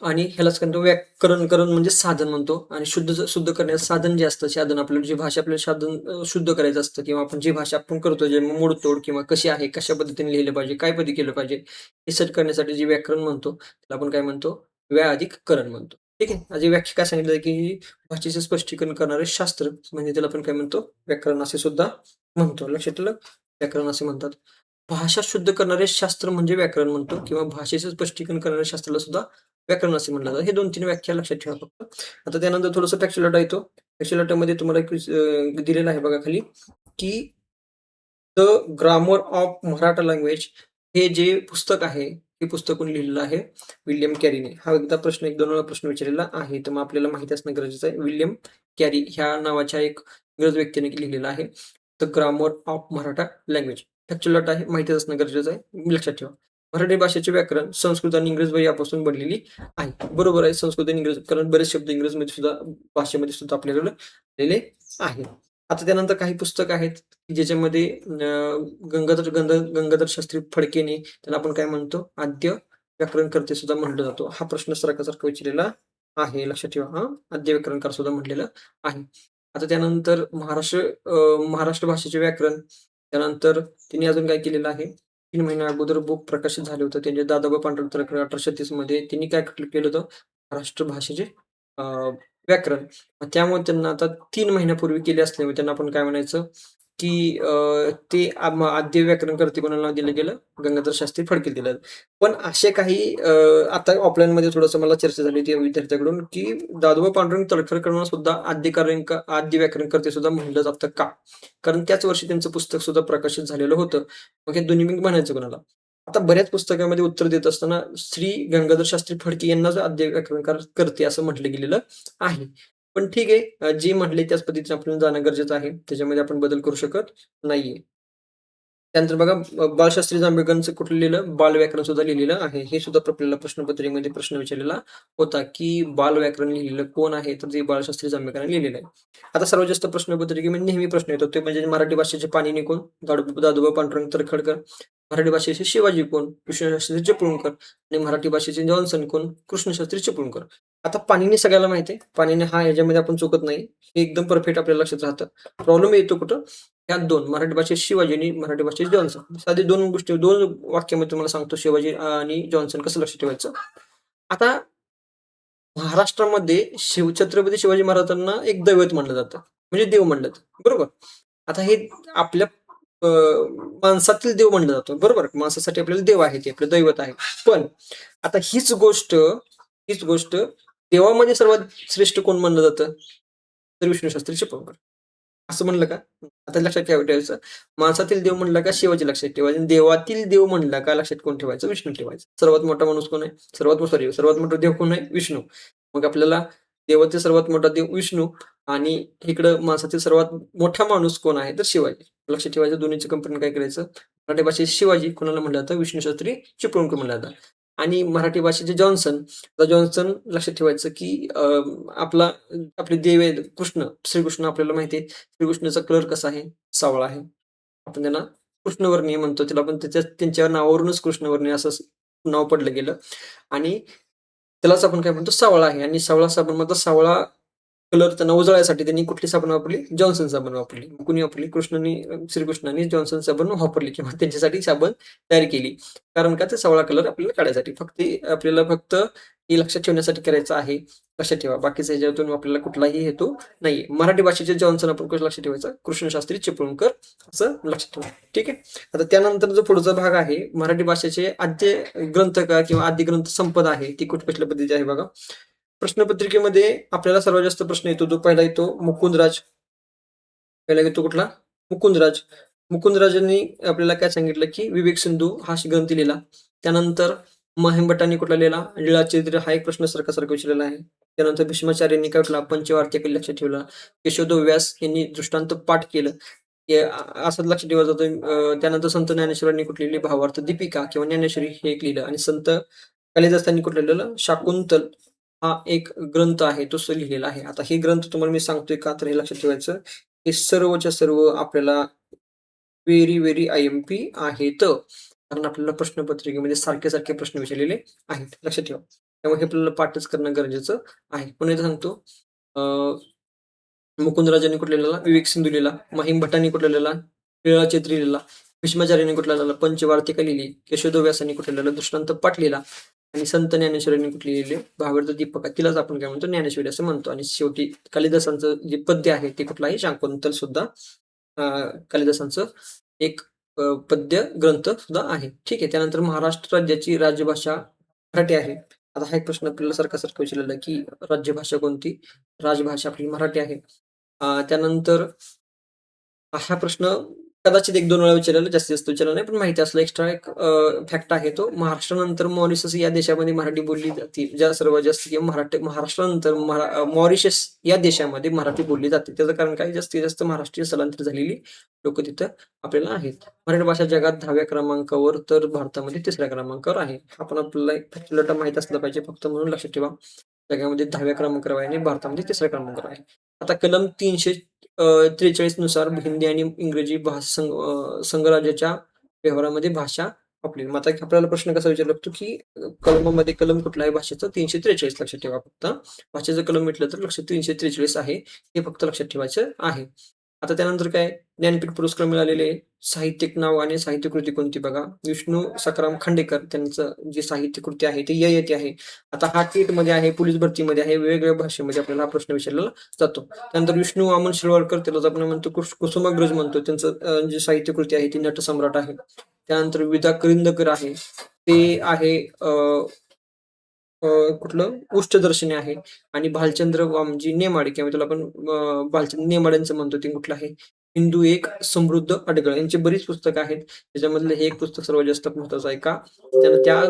आणि ह्यालाच काय म्हणतो व्याकरणकरण म्हणजे साधन म्हणतो आणि शुद्ध करण्याचं साधन जे असतं, साधन आपल्याला जी भाषा आपल्याला शुद्ध करायचं असतं किंवा आपण जी भाषा आपण करतो, जे मोडतोड किंवा कशी आहे, कशा पद्धतीने लिहिलं पाहिजे, काय पद्धती केलं पाहिजे, हे सेट करण्यासाठी जे व्याकरण म्हणतो, त्याला आपण काय म्हणतो, अधिक करण म्हणतो. ठीक आहे. आधी व्याख्या काय सांगितलं, की भाषेचे स्पष्टीकरण करणारे शास्त्र म्हणजे त्याला आपण काय म्हणतो, व्याकरण असे सुद्धा म्हणतो. लक्षात आलं? व्याकरण असे म्हणतात. भाषा शुद्ध करणारे शास्त्र म्हणजे व्याकरण म्हणतो किंवा भाषेचं स्पष्टीकरण करणाऱ्या शास्त्राला सुद्धा व्याकरण असे म्हटलं जातं. हे 2-3 व्याख्या लक्षात ठेवा फक्त. आता त्यानंतर थोडंसं टेक्स्चर डाटा येतो. टेक्स्चर डाटामध्ये तुम्हाला एक दिलेलं आहे बघा खाली, की the grammar of Maratha language हे जे पुस्तक आहे, हे पुस्तक कोणी लिहिलेलं आहे? विल्यम कॅरीने. हा एकदा प्रश्न 1-2 वेळा प्रश्न विचारलेला आहे. तर मग आपल्याला माहिती असणं गरजेचं आहे. विल्यम कॅरी ह्या नावाच्या एक इंग्रज व्यक्तीने लिहिलेलं आहे. The grammar of Maratha language. Texture data आहे, माहितीच असणं गरजेचं आहे. लक्षात ठेवा. मराठी भाषेचे व्याकरण संस्कृत आणि इंग्रजी यापासून बनलेली आहे. बरोबर आहे, संस्कृत आणि इंग्रजी कारण बरेच शब्द इंग्रजीमध्ये सुद्धा भाषेमध्ये सुद्धा आपल्याकडे आलेले आहेत. आता त्यानंतर काही पुस्तक आहेत, की ज्याच्यामध्ये गंगाधर शास्त्री फडकेने त्याला आपण काय म्हणतो, आद्य व्याकरणकर्ते सुद्धा म्हटलं जातो. हा प्रश्न सारखा-सारखा विचारलेला आहे. लक्षात ठेवा हां. आद्य व्याकरणकार सुद्धा म्हटलेलं आहे. आता त्यानंतर महाराष्ट्र भाषेचे व्याकरण, त्यानंतर तिने अजून काय केलेलं आहे, 3 महिन्या अगोदर बुक प्रकाशित झालं होतं. त्यांचे दादाबा पांडुरंग तर्खडे 1830 मध्ये त्यांनी काय केलं होतं, महाराष्ट्र भाषेचे अ, व्याकरण. त्यामुळे त्यांना आता 3 महिन्यापूर्वी केले असल्यामुळे त्यांना आपण काय म्हणायचं, की ते आद्य व्याकरणकर्ते कोणाला नाव दिलं गेलं? गंगाधर शास्त्री फडके दिलं. पण असे काही आता ऑफलाईनमध्ये थोडंसं मला चर्चा झाली होती विद्यार्थ्याकडून, की दादोबा पांडुरंग तळखरकरांना सुद्धा आद्य व्याकरणकर्ते सुद्धा म्हटलं जातं का? कारण त्याच वर्षी त्यांचं पुस्तक सुद्धा प्रकाशित झालेलं होतं. मग हे दोन्ही मी म्हणायचं कोणाला? आता बऱ्याच पुस्तकामध्ये उत्तर देत असताना श्री गंगाधर शास्त्री फडके यांनाच आद्य व्याकरणकार करते असं म्हटलं गेलेलं आहे. पण ठीक आहे, जे म्हटले त्याच पद्धतीने आपल्याला जाणं गरजेचं आहे. त्याच्यामध्ये आपण बदल करू शकत नाहीये. त्यानंतर बघा बाळशास्त्री जांभेकरांचं कुठलं लिहिलं? बालव्याकरण सुद्धा लिहिलेलं आहे. हे सुद्धा आपल्याला प्रश्नपत्रिकेमध्ये प्रश्न विचारलेला होता, की बालव्याकरण लिहिलेलं कोण आहे? तर ते बाळशास्त्री जांभेकरांनी लिहिलेलं आहे. आता सर्वात जास्त प्रश्नपत्रिकेमध्ये नेहमी प्रश्न येतो, ते म्हणजे मराठी भाषेचे पाणिनी कोण? दादोबा पांडुरंग तर्खडकर. मराठी भाषेचे शिवाजी कोण? कृष्णशास्त्री चिपळूणकर. आणि मराठी भाषेचे जॉन्सन कोण? कृष्णशास्त्री चिपळूणकर. आता पाणिनी सगळ्याला माहिती आहे. पाणिनी हा ह्याच्यामध्ये आपण चुकत नाही. हे एकदम परफेक्ट आपल्या लक्षात राहतं. प्रॉब्लेम येतो कुठं? ह्या 2 मराठी भाषेत शिवाजी आणि मराठी भाषेत जॉन्सन. साधे 2 गोष्टी 2 वाक्यामध्ये तुम्हाला सांगतो शिवाजी आणि जॉन्सन कसं लक्षात ठेवायचं. आता महाराष्ट्रामध्ये छत्रपती शिवाजी महाराजांना एक दैवत मानलं जातं. म्हणजे देव मानलं जातं. बरोबर. आता हे आपल्या अ, माणसातील देव मानलं जातं. बरोबर. माणसासाठी आपल्याला देव आहे, ते आपलं दैवत आहे. पण आता हीच गोष्ट देवामध्ये सर्वात श्रेष्ठ कोण मानलं जातं? तर विष्णू शास्त्री चिपळूणकर. असं म्हणलं का? आता लक्षात ठेवायचं. माणसातील देव म्हणला का शिवाजी लक्षात ठेवायचं आणि देवातील देव म्हणला का लक्षात कोण ठेवायचं? विष्णू ठेवायचं. सर्वात मोठा माणूस कोण आहे? सर्वात मोठा देव कोण आहे? विष्णू. मग आपल्याला देवातील सर्वात मोठा देव विष्णू आणि इकडं माणसातील सर्वात मोठा माणूस कोण आहे? तर शिवाजी. लक्षात ठेवायचं दोन्हीचं कंपेअर काय करायचं? मराठी भाषेत शिवाजी कोणाला म्हटलं जातं? विष्णू शास्त्री चिपळूणकर म्हटलं जातं आणि मराठी भाषेचे जॉन्सन. आता जॉन्सन लक्षात ठेवायचं की आपले देव आहेत कृष्ण, श्रीकृष्ण आपल्याला माहिती आहे. श्रीकृष्णाचा कलर कसा आहे? सावळा आहे. आपण त्यांना कृष्णवर्णीय म्हणतो. त्याला आपण त्यांच्या नावावरूनच कृष्णवर्णीय असं नाव पडलं गेलं आणि त्यालाच आपण काय म्हणतो सावळा आहे आणि सावळा साबणमधला सावळा कलर त्यांना उजळायसाठी त्यांनी कुठली साबण वापरली? जॉन्सन साबण वापरली. कुणी वापरली? श्रीकृष्णाने जॉन्सन साबण वापरली किंवा त्यांच्यासाठी साबण तयार केली. कारण का? ते सावळा कलर आपल्याला काढायसाठी. आपल्याला हे लक्षात ठेवण्यासाठी करायचं आहे. लक्षात ठेवा. बाकीच्या ह्याच्यातून आपल्याला कुठलाही हेतू नाहीये. मराठी भाषेचे जॉन्सन आपण कसं लक्षात ठेवायचं? कृष्णशास्त्री चिपळूणकर असं लक्षात ठेवा. ठीक आहे. आता त्यानंतर जो पुढचा भाग आहे, मराठी भाषेचे आद्य ग्रंथ का किंवा आद्य ग्रंथ संपदा आहे, ती कुठल्या पद्धतीची आहे बघा. प्रश्नपत्रिकेमध्ये आपल्याला सर्वात जास्त प्रश्न येतो, जो पहिला येतो मुकुंदराज. पहिला येतो कुठला? मुकुंदराज. मुकुंदराजांनी आपल्याला काय सांगितलं, की विवेक सिंधू हा ग्रंथ लिहिला. त्यानंतर महेमभट्टांनी कुठला लिहिला? लीळाचरित्र हा एक प्रश्न सारखा विचारलेला आहे. त्यानंतर भीष्माचार्यांनी काय म्हटलं? पंचवार्तिक लक्षात ठेवला. केशवदेव व्यास यांनी दृष्टांत पाठ केलं. असं लक्षात ठेवायचं होतं. त्यानंतर संत ज्ञानेश्वरांनी कुठली लिहिली? भावार्थ दीपिका किंवा ज्ञानेश्वरी हे एक लिहिलं आणि संत कालिदासांनी कुठलं लिहिलं? शाकुंतल हा एक ग्रंथ आहे, तो लिहिलेला आहे. आता हे ग्रंथ तुम्हाला मी सांगतोय का? तर हे लक्षात ठेवायचं. हे सर्वच्या सर्व आपल्याला व्हेरी आय-एम-पी आहेत. कारण आपल्याला प्रश्नपत्रिकेमध्ये सारखे प्रश्न विचारलेले आहेत. लक्षात ठेवा. त्यामुळे हे आपल्याला पाठच करणं गरजेचं आहे. पुन्हा एकदा सांगतो अ, मुकुंदराजांनी कुठला लिहिला? विवेक सिंधू लिहिला. महिम भट्टांनी कुठला लिहिला? लीळाचरित्र लिहिला. भीष्माचार्यांनी कुठला लिहिला? पंचवार्तिका लिहिली. केशवदेव व्यासांनी कुठला लिहिला? दृष्टांत पाठ लिहिला. आणि संत ज्ञानेश्वरांनी कुठली लिहिली? भावार्थ दीपिका. तिलाच आपण काय म्हणतो? ज्ञानेश्वरी असं म्हणतो. आणि शेवटी कालिदासांचं जे पद्य आहे ते कुठलं आहे? शाकुंतल सुद्धा अ, कालिदासांचं एक पद्य ग्रंथ सुद्धा आहे. ठीक आहे. त्यानंतर महाराष्ट्र राज्याची राजभाषा मराठी आहे. आता हा एक प्रश्न आपल्याला सारखा विचारलेला आहे, की राज्यभाषा कोणती? राजभाषा आपली मराठी आहे. त्यानंतर हा प्रश्न कदाचित 1-2 वेळा विचारलेला, जास्तीत जास्त विचारला नाही, पण माहिती असलं एक्स्ट्रा एक फॅक्ट आहे तो. महाराष्ट्रानंतर मॉरिशस या देशामध्ये मराठी बोलली जाते. सर्वात जास्त किंवा महाराष्ट्रानंतर मॉरिशस या देशामध्ये मराठी बोलली जाते. त्याचं कारण काय? जास्तीत जास्त महाराष्ट्रीय स्थलांतर झालेली लोकं तिथं आपल्याला आहेत. मराठी भाषा जगात 10व्या क्रमांकावर तर भारतामध्ये 3ऱ्या क्रमांकावर आहे. हा पण आपल्याला एक फॅक्ट माहीत असलं पाहिजे फक्त म्हणून लक्षात ठेवा. जगामध्ये 10व्या क्रमांकावर आहे आणि भारतामध्ये 3ऱ्या क्रमांकावर आहे. आता कलम 343 नुसार हिंदी आणि इंग्रजी संघराज्याच्या व्यवहारामध्ये भाषा आपली. मग आता आपल्याला प्रश्न कसा विचारला लागतो, की कलमामध्ये कलम कुठला आहे भाषेचा? 343 लक्षात ठेवा फक्त. भाषेचं कलम म्हटलं तर लक्षात 343 आहे. हे फक्त लक्षात ठेवायचं आहे. आता त्यानंतर काय? ज्ञानपीठ पुरस्कार मिळालेले साहित्यिक नाव आणि साहित्यकृती कोणती बघा? विष्णू सखाराम खांडेकर त्यांचं जे साहित्यकृती आहे ते ययाती आहे. आता हा टेटमध्ये आहे, पोलीस भरतीमध्ये आहे, वेगवेगळ्या भाषेमध्ये आपल्याला हा प्रश्न विचारलेला जातो. त्यानंतर विष्णू वामन शिरवाडकर, त्यालाच आपण म्हणतो कुसुमाग्रज म्हणतो. त्यांचं जे साहित्यकृती आहे ती नटसम्राट आहे. त्यानंतर विदा करंदीकर आहे. ते आहे कुठलं? उष्टदर्शनी आहे. आणि भालचंद्र वामजी नेमाडे किंवा त्याला आपण भालचंद्र नेमाड्यांचं म्हणतो ते कुठलं आहे? हिंदू एक समृद्ध अडगळ. यांची बरीच पुस्तकं आहेत. त्याच्यामधलं हे एक पुस्तक सर्वात जास्त महत्वाचं आहे का? त्यानं त्या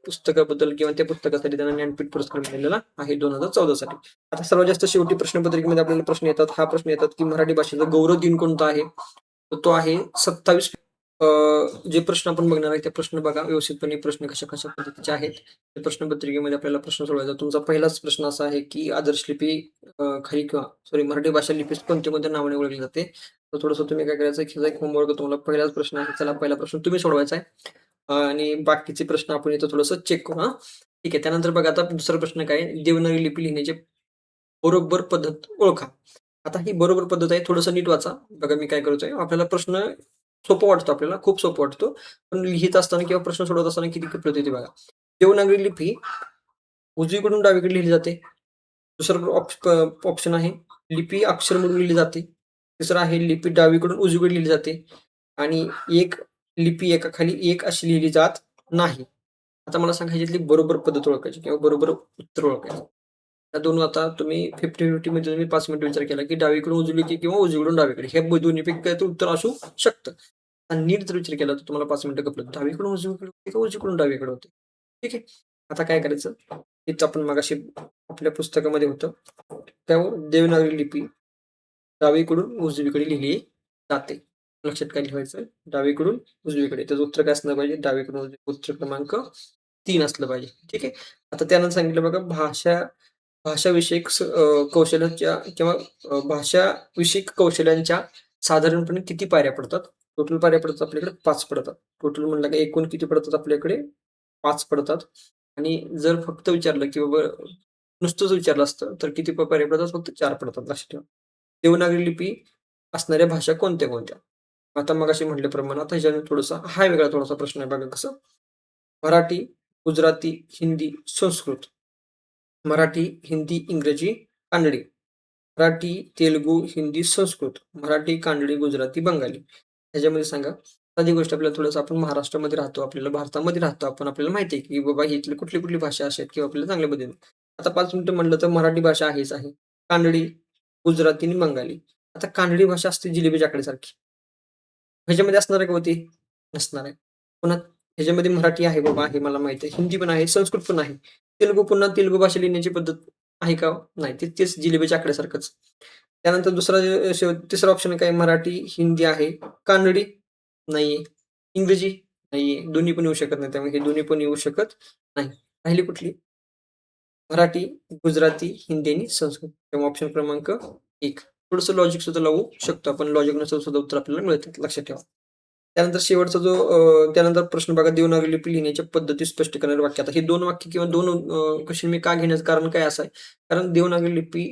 पुस्तकाबद्दल किंवा त्या पुस्तकासाठी त्यांना ज्ञानपीठ पुरस्कार मिळालेला आहे 2014 साठी. आता सर्वात जास्त शेवटी प्रश्नपत्रिकेमध्ये आपल्याला प्रश्न येतात. हा प्रश्न येतात, की मराठी भाषेचा गौरव दिन कोणता आहे? तर तो आहे 27 जे प्रश्न आपण बघणार आहे ते प्रश्न बघा व्यवस्थितपणे. प्रश्न कशा पद्धतीचे आहेत ते प्रश्नपत्रिकेमध्ये आपल्याला प्रश्न सोडवायचा. तुमचा पहिलाच प्रश्न असा आहे, की आदर्श लिपी खरी किंवा मराठी भाषा लिपी कोणत्या नावाने ओळखली जाते? तर थोडंसं तुम्ही काय करायचं, की एक होमवर्क तुम्हाला पहिलाच प्रश्न आहे. चला पहिला प्रश्न तुम्ही सोडवायचा आहे. आणि बाकीचे प्रश्न आपण इथं थोडंसं चेक करू. ठीक आहे. त्यानंतर बघा आता दुसरा प्रश्न काय आहे? देवनागरी लिपी लिहिण्याची बरोबर पद्धत ओळखा. आता ही बरोबर पद्धत आहे. थोडंसं नीट वाचा. बघा मी काय करतोय. आपल्याला प्रश्न सोपं वाटतो आपल्याला, खूप सोपं वाटतो. पण लिहित असताना किंवा प्रश्न सोडवत असताना किती गफलत येते बघा. देवनागरी लिपी उजवीकडून डावीकडे लिहिली जाते. दुसरं ऑप्शन आहे लिपी अक्षर म्हणून लिहिली जाते. तिसरं आहे लिपी डावीकडून उजवीकडे लिहिली जाते. आणि एक लिपी एकाखाली एक अशी लिहिली जात नाही. आता मला सांगा ह्याच्यातली बरोबर पद्धत ओळखायची किंवा बरोबर उत्तर ओळखायचं. त्या दोन आता तुम्ही 50-50 मध्ये तुम्ही 5 मिनिट विचार केला, की डावीकडून उजवीकडे किंवा उजवीकडून डावीकडे हे दोन्हीपैकी काहीतरी उत्तर असू शकतं. आणि नीट जर विचार केला तर तुम्हाला 5 मिनिटं गपलं. डावीकडून उजवीकडे होते का उजवीकडून डावीकडे होते? ठीक आहे. आता काय करायचं? हेच आपण मगाशी आपल्या पुस्तकामध्ये होतं. त्यावर देवनागरी लिपी डावीकडून उजवीकडे लिहिली जाते. लक्षात काय ठेवायचं? डावीकडून उजवीकडे. त्याचं उत्तर काय असलं पाहिजे? डावीकडून उत्तर क्रमांक 3 असलं पाहिजे. ठीक आहे. आता त्यानंतर सांगितलं बघा भाषाविषयक कौशल्याच्या किंवा भाषाविषयक कौशल्यांच्या साधारणपणे किती पायऱ्या पडतात? टोटल पायऱ्या पडतात आपल्याकडे 5 पडतात. टोटल म्हणलं की एकूण किती पडतात आपल्याकडे? 5 पडतात. आणि जर फक्त विचारलं की बाबा नुसतंच विचारलं असतं तर किती पायऱ्या पडतात? फक्त 4 पडतात लक्षात ठेवा. देवनागरी लिपी असणाऱ्या भाषा कोणत्या? आता मगाशी म्हटल्याप्रमाणे आता ह्याच्याने थोडंसं हा वेगळा थोडासा प्रश्न आहे बघा कसं? मराठी, गुजराती, हिंदी, संस्कृत. मराठी, हिंदी, इंग्रजी, कानडी. मराठी, तेलुगू, हिंदी, संस्कृत. मराठी, कानडी, गुजराती, बंगाली. ह्याच्यामध्ये सांगा. साधी गोष्ट आपल्याला थोडंसं आपण महाराष्ट्रामध्ये राहतो, आपल्याला भारतामध्ये राहतो आपण. आपल्याला माहिती आहे, की बाबा इथली कुठली भाषा अशा आहेत किंवा आपल्याला चांगल्या पद्धतीने. आता 5 मिनिटं म्हटलं तर मराठी भाषा आहेच आहे. कानडी, गुजराती आणि बंगाली. आता कानडी भाषा असते जिलेबीच्या आकड्यासारखी. ह्याच्यामध्ये असणार आहे का हो ती? नसणार आहे. पुन्हा ह्याच्यामध्ये मराठी आहे बाबा आहे मला माहिती आहे. हिंदी पण आहे, संस्कृत पण आहे. पुन्हा तेलुगू भाषा लिहिण्याची पद्धत आहे का? नाही. तेच जिलेबीच्या आकड्यासारखंच. त्यानंतर तिसरा ऑप्शन काय? मराठी, हिंदी आहे. कानडी नाहीये. इंग्रजी नाहीये. दोन्ही पण येऊ शकत नाही. त्यामुळे हे दोन्ही पण येऊ शकत नाही. राहिली कुठली? मराठी, गुजराती, हिंदी आणि संस्कृत. त्यामुळे ऑप्शन क्रमांक 1. थोडंसं लॉजिक सुद्धा लावू शकतो आपण. लॉजिक नुसार सुद्धा उत्तर आपल्याला मिळतात. लक्षात ठेवा. त्यानंतर शेवटचा जो त्यानंतर प्रश्न बघा, देवनागरी लिपी लिहिण्याच्या पद्धती स्पष्ट करणारे वाक्य. आता हे 2 वाक्य किंवा 2 क्वेशन मी का घेण्याचं कारण काय असं आहे, कारण देवनागरी लिपी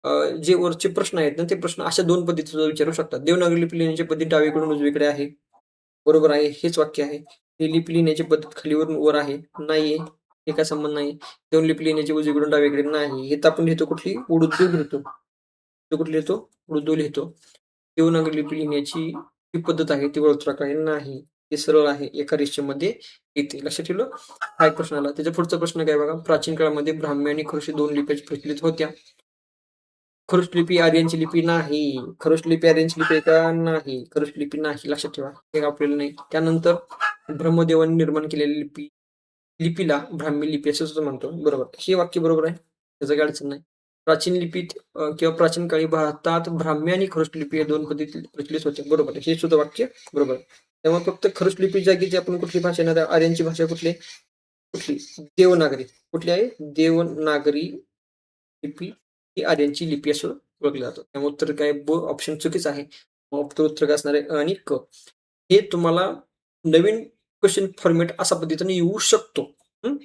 अ, जे वरचे प्रश्न आहेत ना, ते प्रश्न अशा 2 पद्धतीने विचारू शकतात. देवनागरी लिपी लिहिण्याची पद्धत डावीकडून उजवीकडे आहे. बरोबर आहे, हेच वाक्य आहे. ही लिपी लिहिण्याची पद्धत खालीवरून वर आहे. नाहीये. हे काय संबंध नाही. देवलिपी लिहिण्याची उजवीकडून डावीकडे नाही. हे तर आपण लिहितो कुठली? उर्दू लिहितो. तो कुठे लिहितो? उर्दू लिहितो. देवनागरी लिपी लिहिण्याची जी पद्धत आहे ती वळचुराकाळी नाही. ती सरळ आहे. एका रेषेमध्ये येते. लक्षात ठेवलं? हा एक प्रश्न आला. त्याचा पुढचा प्रश्न काय बघा. प्राचीन काळामध्ये ब्राह्मी आणि खरुशी 2 लिप्या प्रचलित होत्या. खरुश लिपी आर्यांची लिपी नाही. खरुश लिपी आर्यांची लिपी आहे का? नाही. खरुश लिपी नाही. लक्षात ठेवा. हे आपल्याला नाही. त्यानंतर ब्रह्मदेवाने निर्माण केलेली लिपीला ब्राह्मी लिपी असं सुद्धा म्हणतो. बरोबर. हे वाक्य बरोबर आहे. त्याचं काही अडचण नाही. प्राचीन लिपीत किंवा प्राचीन काळी भारतात ब्राह्मी आणि खरुश लिपी या 2 पद्धती प्रचलित होत्या. बरोबर आहे. हे सुद्धा वाक्य बरोबर आहे. त्यामुळे फक्त खरुश लिपी जागी आपण कुठली भाषा येणार आहे? आर्यांची भाषा कुठली? कुठली? देवनागरी. कुठली आहे? देवनागरी लिपी ही आर्यांची लिपी असं ओळखलं जातं. त्यामुळे उत्तर काय? ऑप्शन चुकीचं आहे. मग उत्तर काय असणार आहे? अ आणि क. हे तुम्हाला नवीन क्वेशन फॉर्मॅट अशा पद्धतीने येऊ शकतो. हं.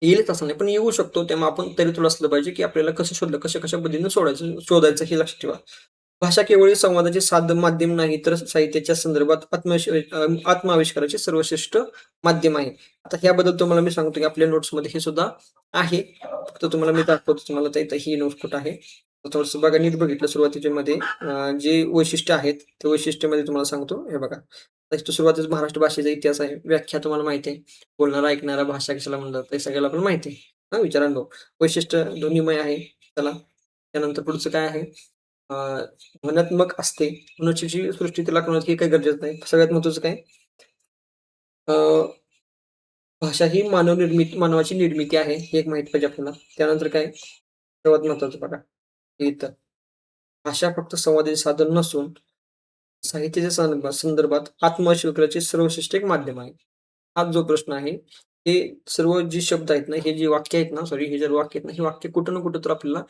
येईलच असं नाही, पण येऊ शकतो. त्यामुळे आपण तरी तुला असलं पाहिजे, की आपल्याला कसं शोधलं, कशा पद्धतीने शोधायचं हे लक्षात ठेवा. भाषा केवळ संवादाचे साधन माध्यम नाही, तर साहित्याच्या संदर्भात आत्माविष्काराचे सर्वश्रेष्ठ माध्यम आहे. आता ह्याबद्दल तुम्हाला मी सांगतो, की आपल्या नोट्समध्ये हे सुद्धा आहे. फक्त तुम्हाला मी दाखवतो तुम्हाला तर ही नोट्स कुठं आहे. थोडंसं बघा, नीट बघितलं सुरुवातीच्या मध्ये जे वैशिष्ट्य आहेत, त्या वैशिष्ट्यामध्ये तुम्हाला सांगतो. हे बघा. तर सुरुवातीस महाराष्ट्र भाषेचा इतिहास आहे. व्याख्या तुम्हाला माहिती आहे. बोलणारा, ऐकणारा भाषा कशाला म्हणतात, ते सगळ्याला पण माहिती आहे. हां, विचारांनो. वैशिष्ट्य ध्वनिमय आहे. चला. त्यानंतर पुढचं काय आहे? अ, ध्वन्यात्मक असते. मनुष्याची सृष्टी तिला कळणं हे काही गरजेचं नाही. सगळ्यात महत्त्वाचं काय? अ, भाषा ही मानवाची निर्मिती आहे. हे एक माहीत पाहिजे आपल्याला. त्यानंतर काय? सर्वात महत्त्वाचं बघा. इथं भाषा फक्त संवादाचे साधन नसून साहित्याच्या संदर्भात आत्मविश्वासाचे सर्वश्रेष्ठ एक माध्यम आहे. हा जो प्रश्न आहे, हे सर्व जी शब्द आहेत ना, हे जे वाक्य आहेत ना, सॉरी, हे जे वाक्य आहेत ना, हे वाक्य कुठं ना कुठं तर आपल्याला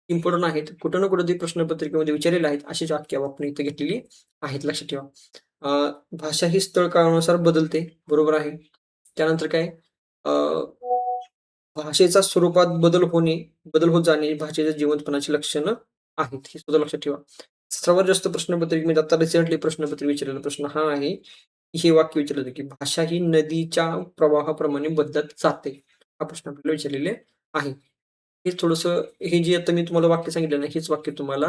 इम्पोर्टंट आहेत. कुठं ना कुठं ते प्रश्नपत्रिकेमध्ये विचारलेले आहेत. अशीच वाक्य आपण इथे घेतलेली आहेत. लक्षात ठेवा. भाषा ही स्थळ काळानुसार बदलते. बरोबर आहे. त्यानंतर काय? अ, भाषेच्या स्वरूपात बदल होत जाणे ही भाषेच्या जिवंतपणाची लक्षणं आहेत. हे सुद्धा लक्षात ठेवा. सर्वात जास्त प्रश्नपत्रिकेमध्ये आता रिसेंटली प्रश्नपत्रिका विचारलेला प्रश्न हा आहे, की हे वाक्य विचारलं होतं, की भाषा ही नदीच्या प्रवाहाप्रमाणे बदलत जाते. हा प्रश्न आपल्याला विचारलेले आहे. हे थोडंसं, हे जे आता मी तुम्हाला वाक्य सांगितलं ना, हेच वाक्य तुम्हाला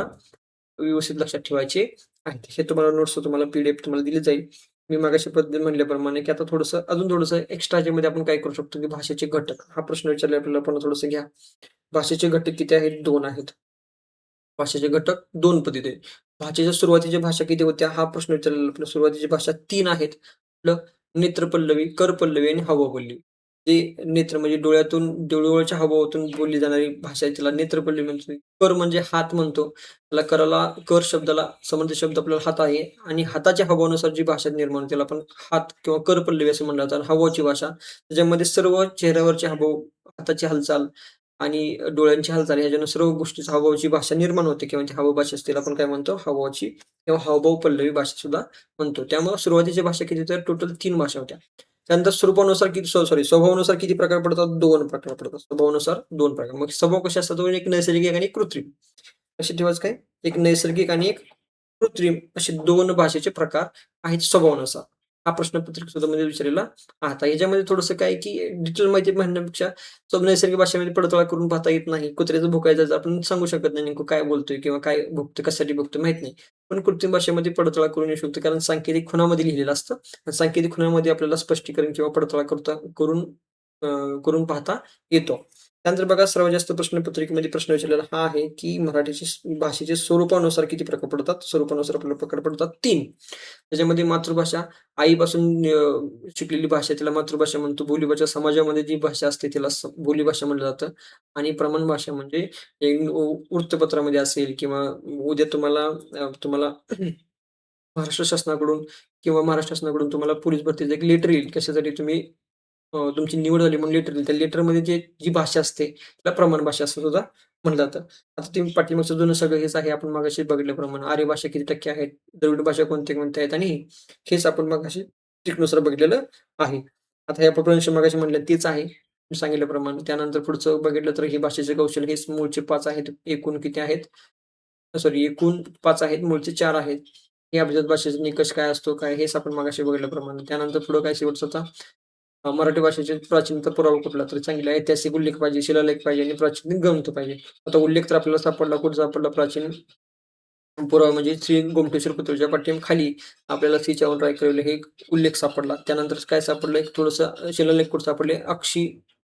व्यवस्थित लक्षात ठेवायचे आहेत. हे तुम्हाला नोट्स तुम्हाला पी-डी-एफ तुम्हाला दिली जाईल. मी मगाशी म्हणल्याप्रमाणे, की आता अजून थोडंसं एक्स्ट्रा ह्याच्यामध्ये आपण काय करू शकतो, की भाषेचे घटक. हा प्रश्न विचारला आपल्याला, पण थोडंसं घ्या. भाषेचे घटक किती आहेत? 2 आहेत. भाषेचे घटक 2 पद्धती आहेत. भाषेच्या सुरुवातीच्या भाषा किती होत्या? हा प्रश्न विचारलेला आपल्याला. सुरुवातीची भाषा 3 आहेत. आपलं नेत्रपल्लवी, करपल्लवी आणि हावपल्लवी. जे नेत्र म्हणजे डोळ्याच्या हावभावातून बोलली जाणारी भाषा आहे, त्याला नेत्रपल्लवी म्हणतो. कर म्हणजे हात म्हणतो. त्याला कर शब्दाला संबंधित शब्द आपल्याला हात आहे आणि हाताच्या हावभावानुसार जी भाषा निर्माण होते, त्याला आपण हात किंवा करपल्लवी असं म्हणलं जातं. हावभावाची भाषा, त्याच्यामध्ये सर्व चेहऱ्यावरचे हावभाव, हाताची हालचाल आणि डोळ्यांची हालचाल ह्याच्यानं सर्व गोष्टीचा हावभावाची भाषा निर्माण होते किंवा ती हावभाव भाषा असते. आपण काय म्हणतो? हावभावाची किंवा हावभाव पल्लवी भाषा सुद्धा म्हणतो. त्यामुळे सुरुवातीच्या भाषा किती, तर टोटल 3 भाषा होत्या. त्यानंतर स्वरूपानुसार किती, स्वभावानुसार किती प्रकार पडतात? 2 प्रकार पडतात. स्वभावानुसार 2 प्रकार. मग स्वभाव कसे असतात? तो एक नैसर्गिक आणि एक कृत्रिम. कसे ठेवायचं काय? एक नैसर्गिक आणि एक कृत्रिम असे 2 भाषेचे प्रकार आहेत स्वभावानुसार. हा प्रश्नपत्रिका सुद्धा मध्ये विचारलेला आहे. आता याच्यामध्ये थोडंसं काय, की डिटेल माहिती म्हणण्यापेक्षा नैसर्गिक भाषेमध्ये पडताळा करून पाहता येत नाही. कुत्र्याचं भुकायचं आपण सांगू शकत नाही, नेमकं काय बोलतोय किंवा काय भुकतोय, कशासाठी भुकतोय माहीत नाही. पण कृत्रिम भाषेमध्ये पडताळा करून येऊ शकतो, कारण सांकेतिक खुणामध्ये लिहिलेलं असतं. आणि सांकेतिक खुणामध्ये आपल्याला स्पष्टीकरण किंवा पडताळा करून पाहता येतो. त्यानंतर बघा, सर्वात जास्त प्रश्नपत्रिकेमध्ये प्रश्न विचारलेला हा आहे, की मराठीची भाषेचे स्वरूपानुसार किती प्रकार पडतात? स्वरूपानुसार आपल्याला प्रकार पडतात 3. त्याच्यामध्ये मातृभाषा, आईपासून शिकलेली भाषा त्याला मातृभाषा म्हणतो. बोलीभाषा, समाजामध्ये जी भाषा असते त्याला बोलीभाषा म्हटलं जातं. आणि प्रमाण भाषा म्हणजे एक वृत्तपत्रामध्ये असेल किंवा उद्या तुम्हाला महाराष्ट्र शासनाकडून तुम्हाला पोलीस भरतीचं एक लेटर येईल. कशासाठी तुम्ही तुमची निवड झाली म्हणून लेटर दिलं. त्या लेटरमध्ये जी भाषा असते त्याला प्रमाण भाषा असं सुद्धा म्हणलं जातं. आता तुम्ही पाठीमागचं जुनं सगळं हेच आहे. आपण मगाशी बघितल्याप्रमाणे आर्य भाषा किती टक्के आहेत, द्रविड भाषा कोणत्या-कोणत्या आहेत आणि हेच आपण मगाशी ट्रिकनुसार बघितलेलं आहे. आता हे अपभ्रंश मगाशी म्हटलं तेच आहे. मी सांगितल्याप्रमाणे. त्यानंतर पुढचं बघितलं तर हे भाषेचे कौशल्य हेच मूळचे 5 आहेत. एकूण किती आहेत? सॉरी एकूण 5 आहेत, मूळचे 4 आहेत. हे अभिजात भाषेचा निकष काय असतो, काय हेच आपण मगाशी बघितल्याप्रमाणे. त्यानंतर पुढं काय शेवटचं आता मराठी भाषेचे प्राचीनता पुरावा कुठला? तर चांगले ऐतिहासिक उल्लेख पाहिजे, शिलालेख पाहिजे आणि प्राचीन ग्रंथ पाहिजे. आता उल्लेख तर आपल्याला सापडला, कुठे सापडला? प्राचीन पुरावा म्हणजे श्री गोमटेश्वर पुतळ्याच्या पाठीमागे आपल्याला श्री चव्हाणराय कळवले हे उल्लेख सापडला. त्यानंतर काय सापडलं? एक थोडंसं शिलालेख कुठे सापडले? अक्षी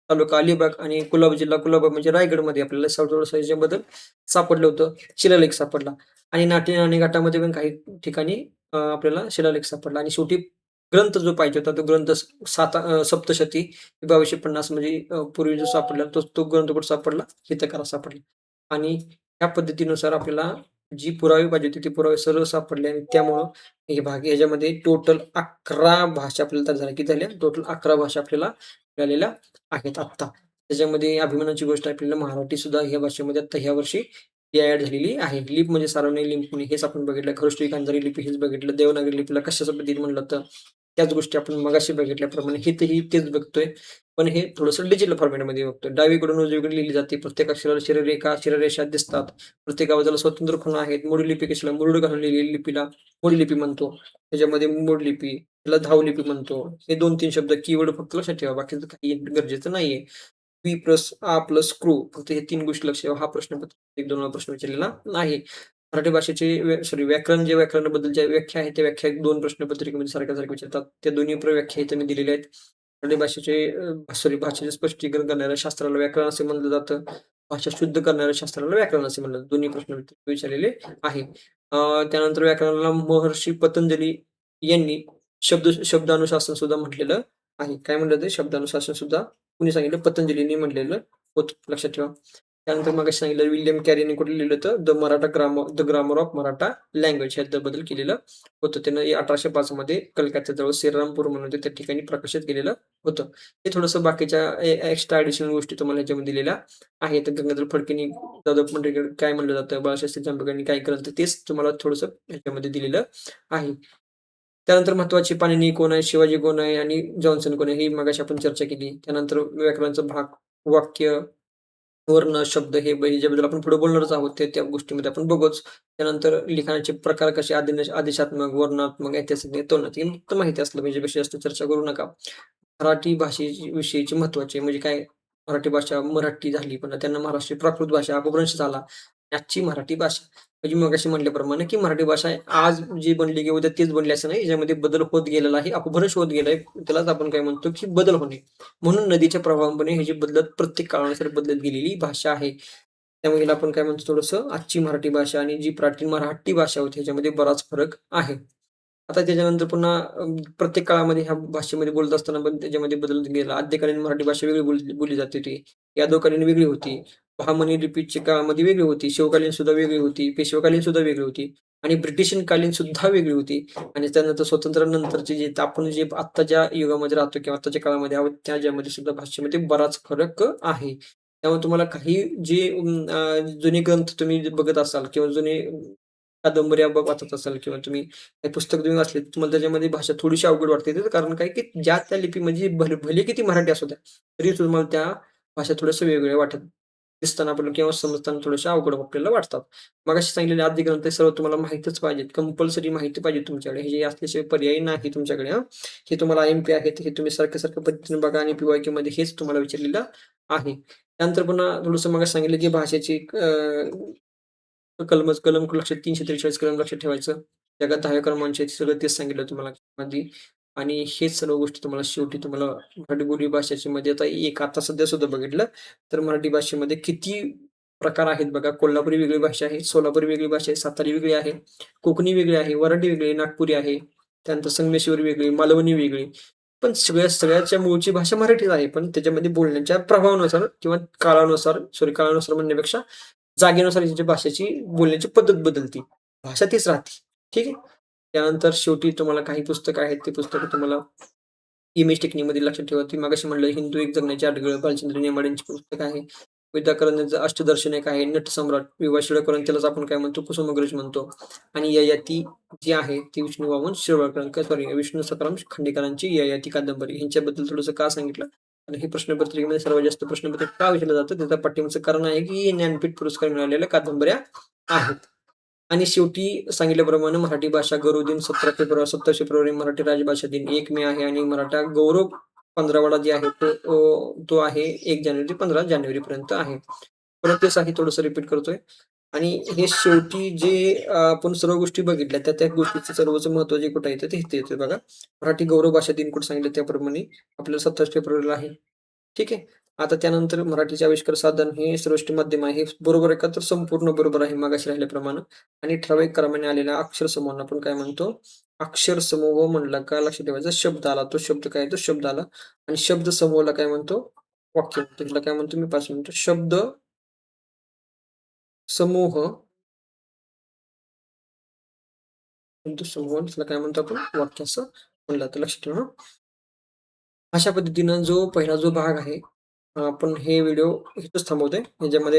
तालुका अलिबाग आणि कुलाबा जिल्हा कुलाबा म्हणजे रायगडमध्ये आपल्याला थोडंसं याच्याबद्दल सापडलं होतं. शिलालेख सापडला आणि नाटे आणि घाटामध्ये पण काही ठिकाणी आपल्याला शिलालेख सापडला आणि शेवटी ग्रंथ जो पाहिजे होता तो ग्रंथ सप्तशती 1250 म्हणजे पूर्वी जो सापडला तो ग्रंथ कुठे सापडला? हितकारात सापडला आणि ह्या पद्धतीनुसार आपल्याला जी पुरावे पाहिजे होते, ते पुरावे सर्व सापडले आणि त्यामुळं हे भाग ह्याच्यामध्ये टोटल 11 भाषा आपल्याला तयार झाल्या. किती झाल्या? टोटल 11 भाषा आपल्याला मिळालेल्या आहेत आत्ता. त्याच्यामध्ये अभिमानाची गोष्ट आपल्याला मराठी सुद्धा ह्या भाषेमध्ये आता ह्या वर्षी ॲड झालेली आहे. लिप म्हणजे सार्वजनिक लिप म्हणे हेच आपण बघितलं. खरष्टी गांधारी लिपी हेच बघितलं. देवनागरी लिपीला कशाच्या पद्धतीने म्हणलं तर त्याच गोष्टी आपण मगाशी बघितल्याप्रमाणे इथेही तेच बघतोय. पण हे थोडंसं डिजिटल फॉर्मॅटमध्ये बघतोय. डावीकडून उजवीकडे लिहिली जाते. प्रत्येक अक्षराला शिरोरेखा, शिरोरेषा दिसतात. प्रत्येक आवाजाला स्वतंत्र खुणा आहेत. मोडी लिपी कशाला? मुरड घालून लिहिलेली लिपीला मोडी लिपी म्हणतो. त्याच्यामध्ये मोड लिपी, त्याला धावलिपी म्हणतो. हे 2-3 शब्द कीवर्ड फक्त लक्षात ठेवा. बाकीचं काही गरजेचं नाहीये. पी प्लस आ प्लस क्रू फक्त हे 3 गोष्टी लक्षात ठेवा. हा प्रश्नपत्र 1-2 प्रश्न विचारलेला नाही. मराठी भाषेचे व्याकरण जे व्याकरणाबद्दलच्या व्याख्या आहेत, त्या व्याख्या 2 प्रश्नपत्रिकेमध्ये सारख्या-सारख्या विचारतात. त्या दोन्ही व्याख्या इथे मी दिलेल्या आहेत. मराठी भाषेचे स्पष्टीकरण करणाऱ्या शास्त्राला व्याकरण असे म्हणलं जातं. भाषा शुद्ध करणाऱ्या शास्त्राला व्याकरण असे म्हणलं जातं. दोन्ही प्रश्न विचारलेले आहे. त्यानंतर व्याकरणाला महर्षी पतंजली यांनी शब्दानुशासन सुद्धा म्हटलेलं आहे. काय म्हटलं ते? शब्दानुशासन सुद्धा कुणी सांगितलं? पतंजलींनी म्हटलेलं होतं. लक्षात ठेवा. त्यानंतर मगाशी सांगितलं विल्यम कॅरीने कुठे लिहिलं होतं? The grammar of Maratha language ह्याच्याबद्दल केलेलं होतं. त्यानं 1805 मध्ये कलकत्त्याजवळ श्रीरामपूर म्हणून त्या ठिकाणी प्रकाशित केलेलं होतं. हे थोडंसं बाकीच्या एक्स्ट्रा ॲडिशनल गोष्टी तुम्हाला ह्याच्यामध्ये दिलेल्या आहेत. गंगाधर फडकेंनी दादा पंढरीकर काय म्हणलं जातं? बाळशास्त्री जांभेकरांनी काय ग्रंथ तेच तुम्हाला थोडंसं ह्याच्यामध्ये दिलेलं आहे. त्यानंतर महत्त्वाचे पाणिनी कोण आहे? शिवाजी कोण आहे? आणि जॉन्सन कोण आहे? ही मगाशी आपण चर्चा केली. त्यानंतर व्याकरणाचा भाग, वाक्य, वर्ण, शब्द हे ज्याबद्दल आपण पुढे बोलणारच आहोत त्या गोष्टीमध्ये आपण बघूच. त्यानंतर लिखाणाचे प्रकार कसे आदेशात्मक, वर्णनात्मक, ऐतिहासिक, तोंडात हे फक्त माहिती असलं पाहिजे. विषय जास्त चर्चा करू नका. मराठी भाषेची विषयीची महत्त्वाचे म्हणजे काय? मराठी भाषा मराठी झाली, पण त्यांना महाराष्ट्रीय प्राकृत भाषा अपभ्रंश झाला. आजची मराठी भाषा म्हणजे मगाशी म्हटल्याप्रमाणे, की मराठी भाषा आज जी बनली की उद्या तेच बनली असं नाही. याच्यामध्ये बदल होत गेलेला आहे, अपभ्रंश होत गेलाय. त्यालाच आपण काय म्हणतो, की बदल होणे. म्हणून नदीच्या प्रवाहामुळे हे जे बदलत प्रत्येक काळानुसार बदलत गेलेली भाषा आहे. त्यामुळे हिला आपण काय म्हणतो थोडंसं आजची मराठी भाषा आणि जी प्राचीन मराठी भाषा होती ह्याच्यामध्ये बराच फरक आहे. आता त्याच्यानंतर पुन्हा प्रत्येक काळामध्ये ह्या भाषेमध्ये बोलत असताना पण त्याच्यामध्ये बदल गेला. आद्यकालीन मराठी भाषा वेगळी बोलली जात होती. यादवकालीन वेगळी होती. बहामनी लिपीच्या काळामध्ये वेगळी होती. शिवकालीन सुद्धा वेगळी होती. पेशवेकालीन सुद्धा वेगळी होती आणि ब्रिटिशकालीन सुद्धा वेगळी होती आणि त्यानंतर स्वातंत्र्यानंतरचे जे आपण जे आत्ता ज्या युगामध्ये राहतो किंवा आत्ताच्या काळामध्ये आहोत त्याच्यामध्ये सुद्धा भाषेमध्ये बराच फरक आहे. त्यामुळे तुम्हाला काही जे जुने ग्रंथ तुम्ही बघत असाल किंवा जुने कादंबऱ्या वाचत असाल किंवा तुम्ही काही पुस्तक तुम्ही वाचले, तुम्हाला त्याच्यामध्ये भाषा थोडीशी अवघड वाटते. त्याचं कारण काय, की ज्या त्या लिपीमध्ये भले किती मराठी असू द्या, तरी तुम्हाला त्या भाषा थोड्याशा वेगवेगळ्या वाटत दिसताना आपल्याला किंवा समजताना थोड्याशा अवघड आपल्याला वाटतात. मगाशी सांगितलेले आद्य ग्रंथ हे सर्व तुम्हाला माहीतच पाहिजेत. कंपल्सरी माहिती पाहिजे तुमच्याकडे. हे असल्याशिवाय पर्याय नाही तुमच्याकडे हां. हे तुम्हाला IMP आहेत. हे तुम्ही सारख्या पद्धतीने बघा आणि PYQमध्ये हेच तुम्हाला विचारलेलं आहे. त्यानंतर पुन्हा थोडंसं मगाशी सांगितलं, की भाषेची कलम लक्षात 343 कलम लक्षात ठेवायचं. जगात 10 क्रमांचे आहेत सगळं तेच सांगितलं तुम्हाला आधी आणि हेच सर्व गोष्टी तुम्हाला शेवटी तुम्हाला मराठी बोली भाषेची मध्ये आता सध्या सुद्धा बघितलं, तर मराठी भाषेमध्ये किती प्रकार आहेत बघा. कोल्हापुरी वेगळी भाषा आहे, सोलापुरी वेगळी भाषा आहे, सातारी वेगळी आहे, कोकणी वेगळी आहे, वऱ्हाडी वेगळी आहे, नागपुरी आहे, त्यानंतर संगमेश्वरी वेगळी, मालवणी वेगळी. पण सगळ्याच्या मूळची भाषा मराठीच आहे. पण त्याच्यामध्ये बोलण्याच्या प्रभावानुसार किंवा काळानुसार म्हणण्यापेक्षा जागेनुसार त्यांच्या भाषेची बोलण्याची पद्धत बदलते. भाषा तीच राहते. ठीक आहे. त्यानंतर शेवटी तुम्हाला काही पुस्तकं आहेत, ती पुस्तकं तुम्हाला इमेज टेक्निकमध्ये लक्षात ठेवा. ती मगाशी म्हणलं हिंदू एक जगण्याची अडगळ भालचंद्र नेमाड्यांची पुस्तक आहे. विद्याकरणाचं अष्टदर्शन आहे. नटसम्राट वि.वा. शिळेकरांचं त्यालाच आपण काय म्हणतो कुसुमाग्रज म्हणतो. आणि ययाती जी आहे ती विष्णू वामन शिरवाडकर सॉरी विष्णू सखाराम खांडेकरांची ययाती कादंबरी ह्यांच्याबद्दल थोडंसं का सांगितलं? आणि हे प्रश्नपत्रिकेमध्ये सर्वात जास्त प्रश्नपत्रिका का विचारलं जातं? त्याचं पाठिंबाचं कारण आहे की ज्ञानपीठ पुरस्कार मिळालेल्या कादंबऱ्या आहेत. आणि शेवटी सांगितल्याप्रमाणे मराठी भाषा गौरव दिन 27 फेब्रुवारी मराठी राजभाषा दिन 1 मे आहे आणि मराठा गौरव पंधरवडा जे आहे तो आहे 1 जानेवारी ते 15 जानेवारीपर्यंत आहे. परत तेच आहे थोडंसं रिपीट करतोय. आणि हे शेवटी जे आपण सर्व गोष्टी बघितल्या त्या गोष्टीचं सर्वच महत्त्व जे कुठं येतं ते इथे येतं बघा. मराठी गौरव भाषा दिन कुठं सांगितलं त्याप्रमाणे आपल्याला 27 फेब्रुवारीला आहे. ठीक आहे. आता त्यानंतर मराठीचे आविष्कार साधन हे सर्वोच्च माध्यम आहे. हे बरोबर आहे का? तर संपूर्ण बरोबर आहे मगाशी राहिल्याप्रमाणे. आणि ठराविक क्रमाने आलेल्या अक्षर समूहांना आपण काय म्हणतो? अक्षर समूह म्हणला का लक्षात ठेवायचा शब्द आला. तो शब्द काय आहे? तो शब्द आला. आणि शब्द समूहाला काय म्हणतो? वाक्य म्हणतो. ह्याला काय म्हणतो मी 5 मिनिटं. शब्द समूह शब्द समूह त्याला काय म्हणतो आपण? वाक्य असं म्हणलं तर लक्षात ठेवा. अशा पद्धतीनं जो पहिला जो भाग आहे आपण हे व्हिडिओ इथंच थांबवतोय. ह्याच्यामध्ये